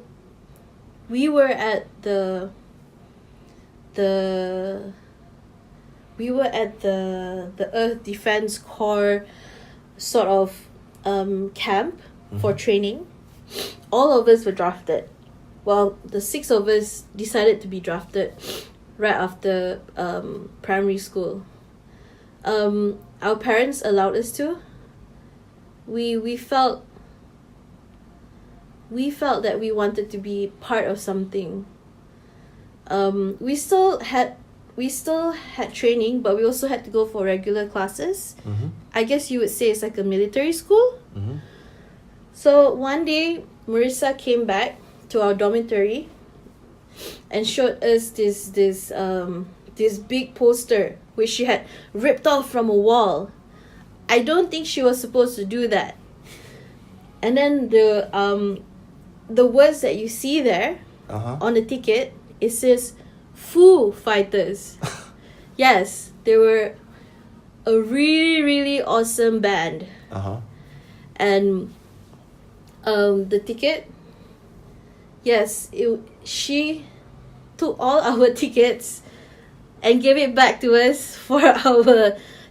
we were at the Earth Defense Corps sort of camp for training. All of us were drafted. Well, the 6 of us decided to be drafted right after primary school. Our parents allowed us to. We felt that we wanted to be part of something. We still had training, but we also had to go for regular classes. Mm-hmm. I guess you would say it's like a military school. Mm-hmm. So one day, Marissa came back to our dormitory and showed us this big poster which she had ripped off from a wall. I don't think she was supposed to do that. And then the words that you see there on the ticket, it says Foo Fighters. Yes, they were a really, really awesome band. And the ticket, yes, she took all our tickets and gave it back to us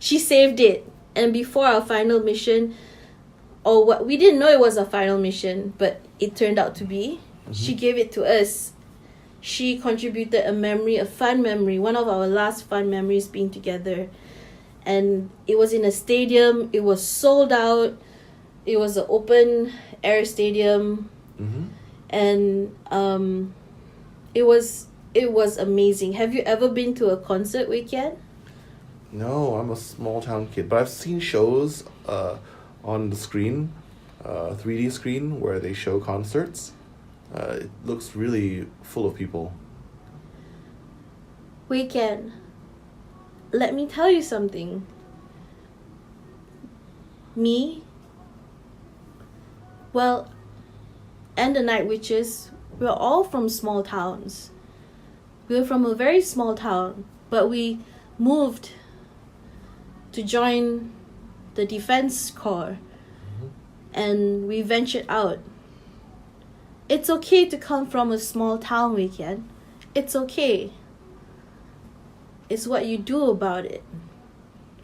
she saved it. And before our final mission, or what, we didn't know it was a final mission, but it turned out to be. She gave it to us. She contributed a fun memory, one of our last fun memories being together. And it was in a stadium. It was sold out. It was an open air stadium. And it was amazing. Have you ever been to a concert, Wei Kian? No, I'm a small town kid, but I've seen shows on the screen, 3D screen, where they show concerts. It looks really full of people. Wei Kian, let me tell you something. Me, well, and the Night Witches, we're all from small towns. We're from a very small town, but we moved to join the Defense Corps, and we ventured out. It's okay to come from a small town, Wei Kian. It's okay. It's what you do about it.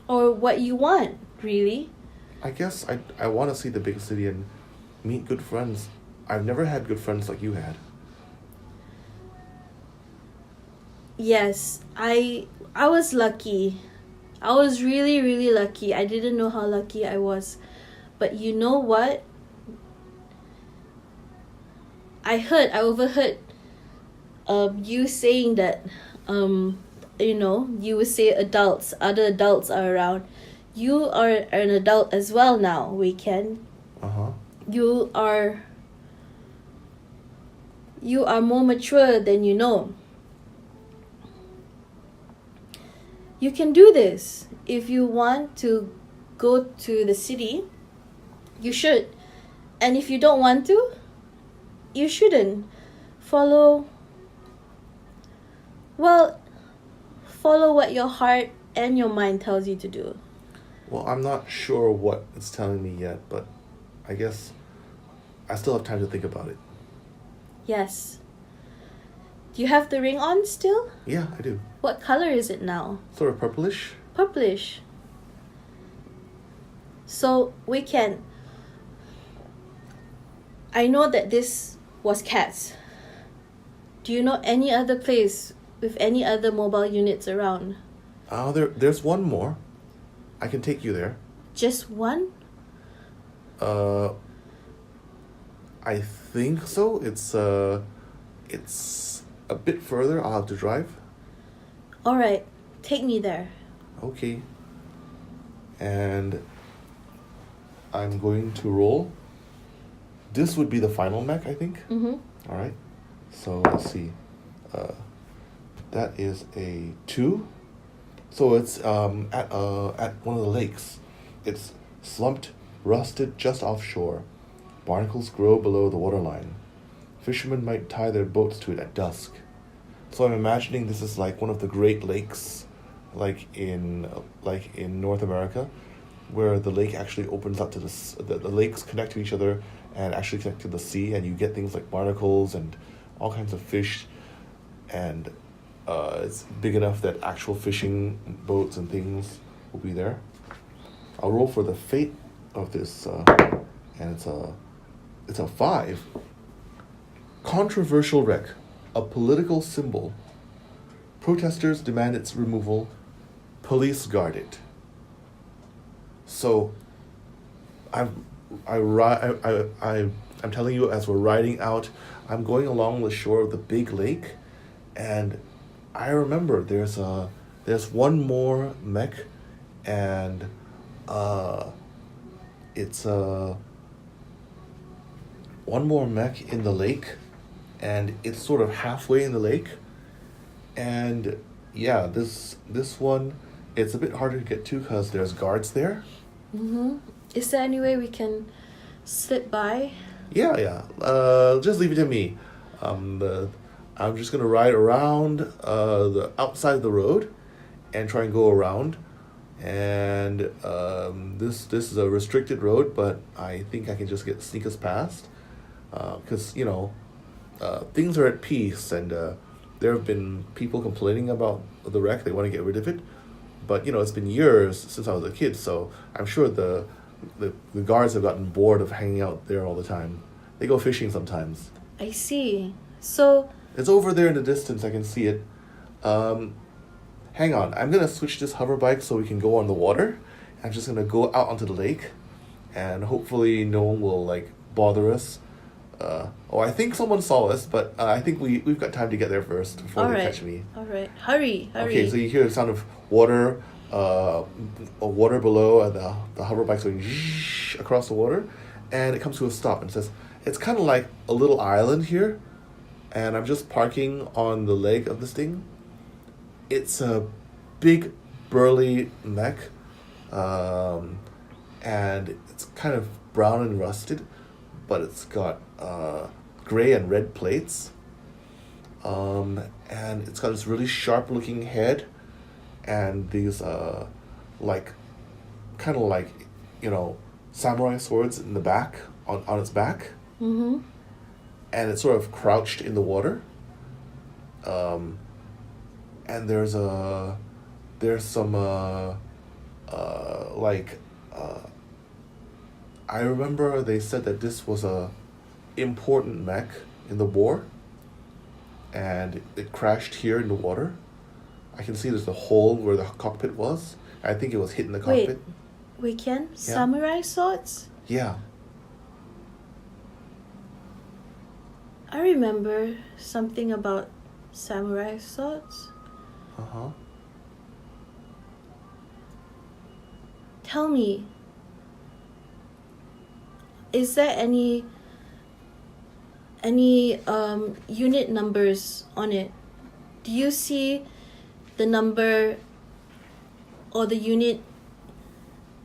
Or what you want, really. I guess I want to see the big city and meet good friends. I've never had good friends like you had. Yes, I was lucky. I was really, really lucky. I didn't know how lucky I was. But you know what? I overheard you saying that, you would say other adults are around. You are an adult as well now, Wei Kian. You are You are more mature than you know. You can do this. If you want to go to the city, you should. And if you don't want to, you shouldn't. Follow follow what your heart and your mind tells you to do. Well, I'm not sure what it's telling me yet, but I guess I still have time to think about it. Yes. Do you have the ring on still? Yeah, I do. What color is it now? Sort of purplish. Purplish. So we can. I know that this was Cat's. Do you know any other place with any other mobile units around? There's one more. I can take you there. Just one? I think so. It's a bit further. I'll have to drive. All right, take me there. Okay. And I'm going to roll. This would be the final mech, I think. Mm-hmm. All right. So let's see. That is a 2. So it's at one of the lakes. It's slumped, rusted just offshore. Barnacles grow below the waterline. Fishermen might tie their boats to it at dusk. So I'm imagining this is like one of the Great Lakes, like in North America, where the lake actually opens up to the lakes connect to each other and actually connect to the sea, and you get things like barnacles and all kinds of fish, and it's big enough that actual fishing boats and things will be there. I'll roll for the fate of this, and it's a 5. Controversial wreck, a political symbol. Protesters demand its removal. Police guard it. So, I'm telling you, as we're riding out, I'm going along the shore of the big lake, and I remember there's one more mech, and it's one more mech in the lake, and it's sort of halfway in the lake, and yeah, this one, it's a bit harder to get to because there's guards there. Mm-hmm. Is there any way we can slip by? Yeah. Just leave it to me. I'm just gonna ride around the outside of the road, and try and go around. And this is a restricted road, but I think I can just sneak us past, because things are at peace, and there have been people complaining about the wreck. They want to get rid of it, but it's been years since I was a kid, so I'm sure the guards have gotten bored of hanging out there all the time. They go fishing sometimes. I see. So It's over there in the distance. I can see it. Hang on. I'm going to switch this hover bike so we can go on the water. I'm just going to go out onto the lake, and hopefully no one will bother us. I think someone saw us, but I think we've got time to get there first before they catch me. All right. Hurry. Okay, so you hear the sound of water, water below, and the hover bike's going across the water, and it comes to a stop and says, it's kind of like a little island here, and I'm just parking on the leg of this thing. It's a big, burly mech, and it's kind of brown and rusted, but it's got gray and red plates, and it's got this really sharp-looking head, and these kind of like samurai swords in the back on its back. Mm-hmm. And it's sort of crouched in the water. And there's some I remember they said that this was a important mech in the war, and it crashed here in the water. I can see there's a hole where the cockpit was. I think it was hit in the cockpit. Wait, Ken? Yeah. Samurai swords? Yeah. I remember something about samurai swords. Uh-huh. Tell me, is there any any unit numbers on it. Do you see the number or the unit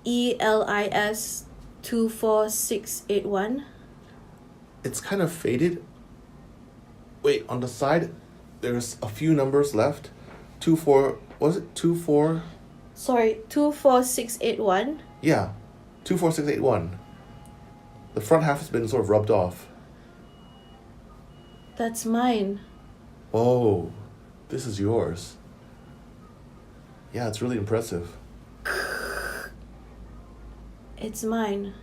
ELIS 24681? It's kind of faded. Wait, on the side, there's a few numbers left. 24, was it 24? Sorry, 24681. Yeah, 24681. The front half has been sort of rubbed off. That's mine. Oh, this is yours. Yeah, it's really impressive. It's mine.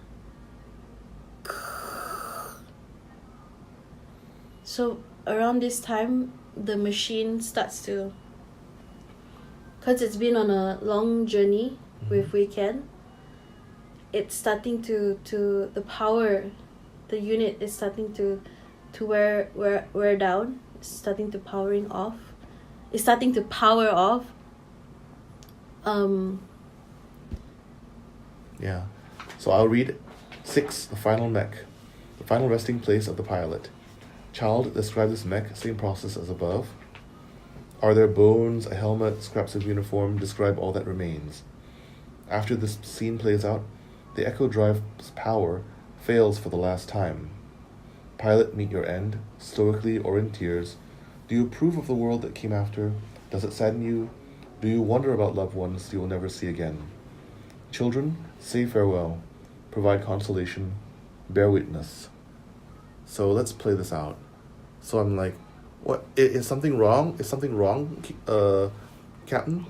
So around this time, the machine starts to, because it's been on a long journey with Weekend, it's starting to the power, the unit is starting to wear down. It's starting to powering off. It's starting to power off. Yeah. So I'll read 6, the final mech. The final resting place of the pilot. Child, describe this mech, same process as above. Are there bones, a helmet, scraps of uniform? Describe all that remains. After this scene plays out, the Ech0 drive's power fails for the last time. Pilot, meet your end, stoically or in tears. Do you approve of the world that came after? Does it sadden you? Do you wonder about loved ones you will never see again? Children, say farewell. Provide consolation. Bear witness. So let's play this out. So I'm like, what? Is something wrong? Is something wrong, Captain?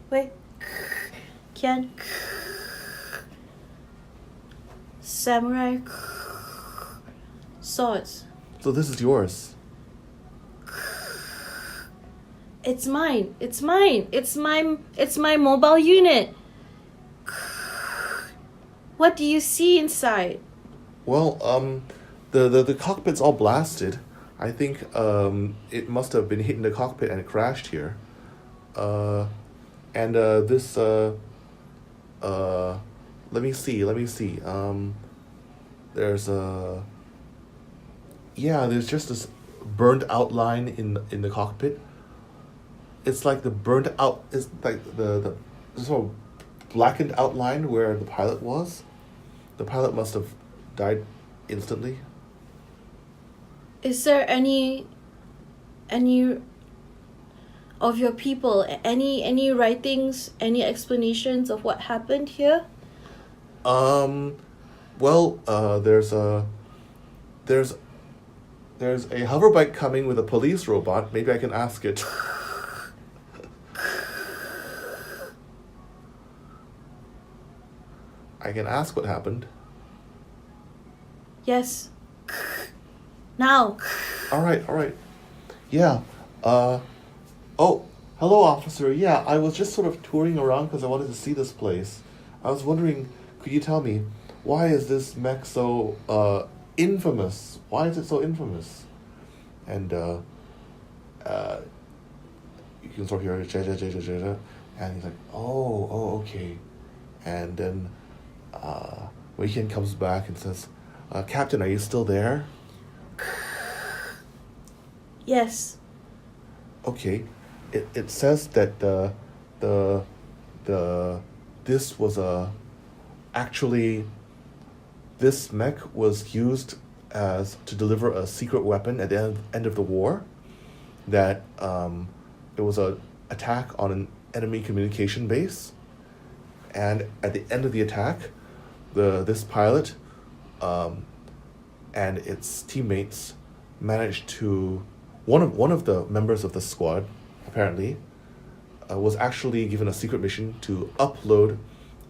Wait. Kian. Samurai. Swords. So this is yours. It's mine. It's mine. It's my mobile unit. What do you see inside? Well, the cockpit's all blasted. I think it must have been hit in the cockpit and it crashed here. This let me see. There's there's just this burnt outline in the cockpit. It's like the burnt out is like the sort of blackened outline where the pilot was. The pilot must have died instantly. Is there any of your people, any writings, any explanations of what happened here? There's a hoverbike coming with a police robot. Maybe I can ask it. I can ask what happened. Yes. Now. All right. Yeah. Oh, hello, officer. Yeah, I was just sort of touring around because I wanted to see this place. I was wondering, could you tell me, why is this mech so infamous? Why is it so infamous? And you can sort of hear it, and he's like, oh, okay. And then Weekend comes back and says, Captain, are you still there? Yes. Okay. It says that this was actually this mech was used to deliver a secret weapon at the end of the war. That it was a attack on an enemy communication base, and at the end of the attack, this pilot and its teammates managed to one of the members of the squad apparently was actually given a secret mission to upload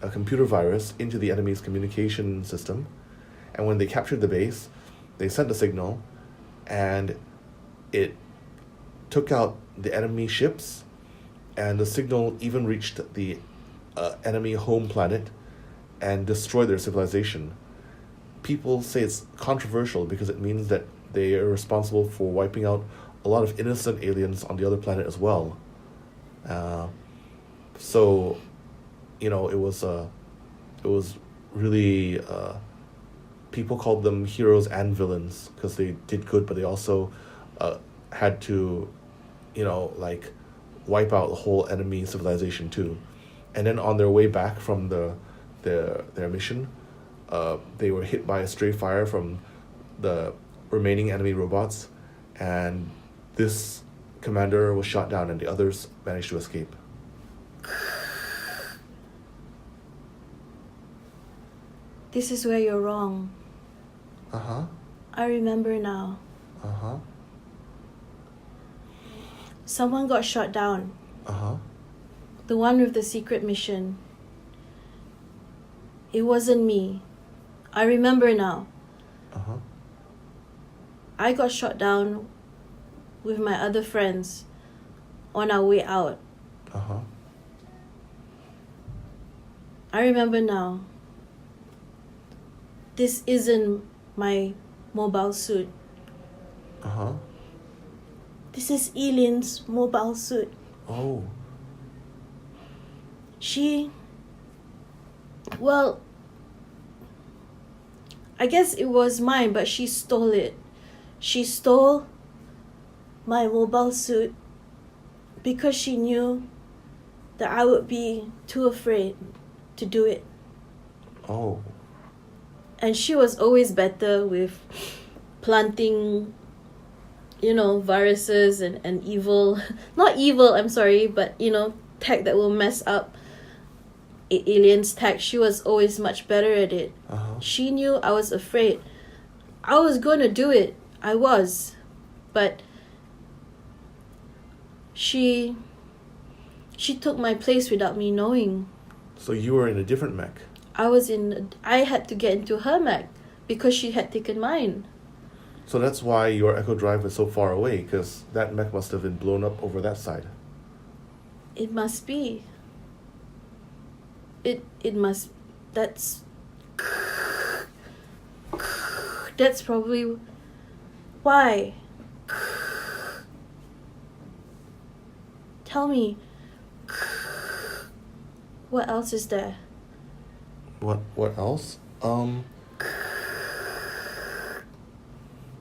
a computer virus into the enemy's communication system, and when they captured the base, they sent a signal, and it took out the enemy ships, and the signal even reached the enemy home planet and destroyed their civilization. People say it's controversial because it means that they are responsible for wiping out a lot of innocent aliens on the other planet as well. So, it was really people called them heroes and villains because they did good, but they also had to, like wipe out the whole enemy civilization too. And then on their way back from their mission, they were hit by a stray fire from the remaining enemy robots, and this commander was shot down and the others managed to escape. This is where you're wrong. Uh-huh. I remember now. Uh-huh. Someone got shot down. Uh-huh. The one with the secret mission. It wasn't me. I remember now. Uh-huh. I got shot down with my other friends on our way out. Uh-huh. I remember now. This isn't my mobile suit. Uh-huh. This is Eileen's mobile suit. Oh. Well, I guess it was mine, but she stole it. She stole my mobile suit because she knew that I would be too afraid to do it. Oh. And she was always better with planting, viruses and evil. Not evil, I'm sorry, but, tech that will mess up aliens' tech. She was always much better at it. Uh-huh. She knew I was afraid. I was going to do it. I was. But she took my place without me knowing. So you were in a different mech. I had to get into her mech because she had taken mine. So that's why your Echo Drive is so far away, because that mech must have been blown up over that side. It must be. It must. That's probably why. Tell me. What else is there? What else?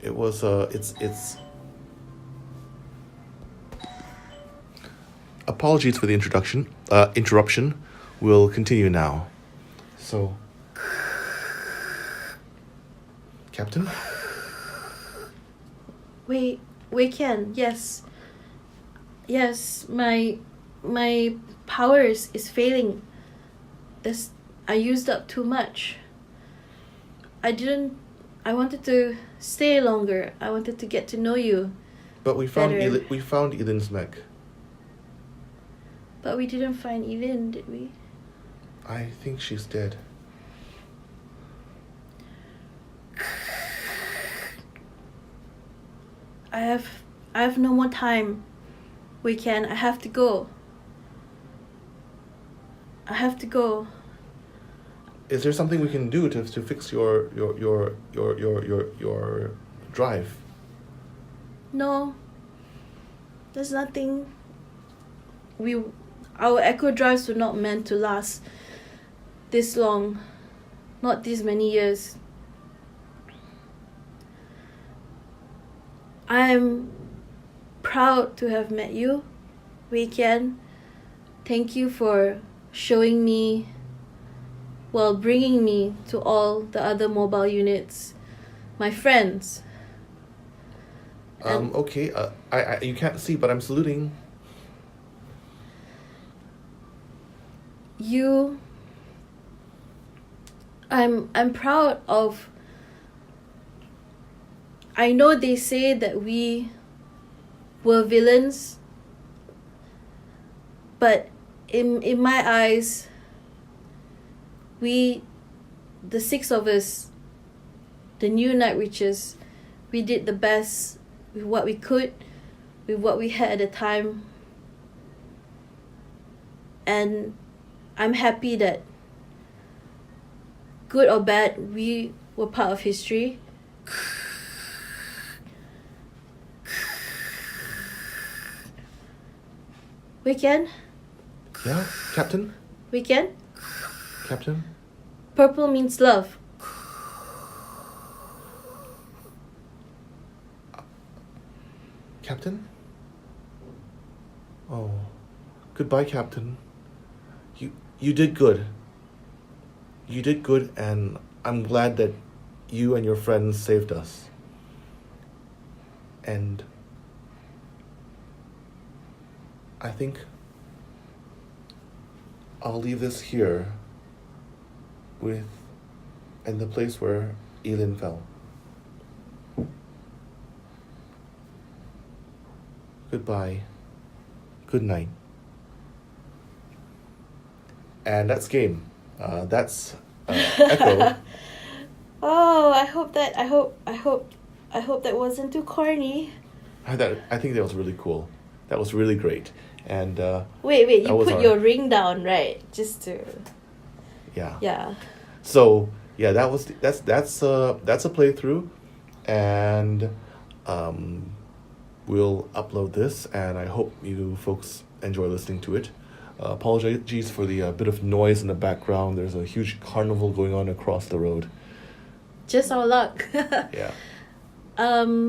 It was it's apologies for the interruption. We'll continue now. So, Captain? Wait, Ken. Yes, my powers is failing. I used up too much. I wanted to stay longer. I wanted to get to know you. But we found better. we found Eden's mech. But we didn't find Eden, did we? I think she's dead. I have no more time. I have to go. Is there something we can do to fix your drive? No. There's nothing. Our Echo drives were not meant to last this long. Not this many years. I'm proud to have met you, Wei Kian. Thank you for showing me, bringing me to all the other mobile units, my friends. Okay. I you can't see, but I'm saluting. I'm proud of. I know they say that we were villains, but in my eyes, the six of us, the new Night Witches, we did the best with what we could, with what we had at the time. And I'm happy that, good or bad, we were part of history. Weekend? Yeah, Captain? Weekend? Captain? Purple means love. Captain? Oh, goodbye, Captain. You did good. You did good, and I'm glad that you and your friends saved us. And I think I'll leave this here with in the place where Elin fell. Goodbye. Good night. And that's game. That's Ech0. Oh, I hope that wasn't too corny. I think that was really cool. That was really great. And Wait, that you was put your ring down, right? Just to yeah. yeah. So yeah, that's a playthrough, and we'll upload this, and I hope you folks enjoy listening to it. Apologies for the bit of noise in the background. There's a huge carnival going on across the road. Just our luck. Yeah.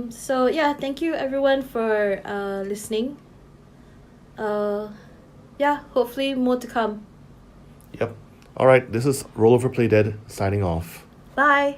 So yeah, thank you everyone for listening. Yeah, hopefully more to come. Yep. All right. This is Roll Over Play Dead signing off. Bye.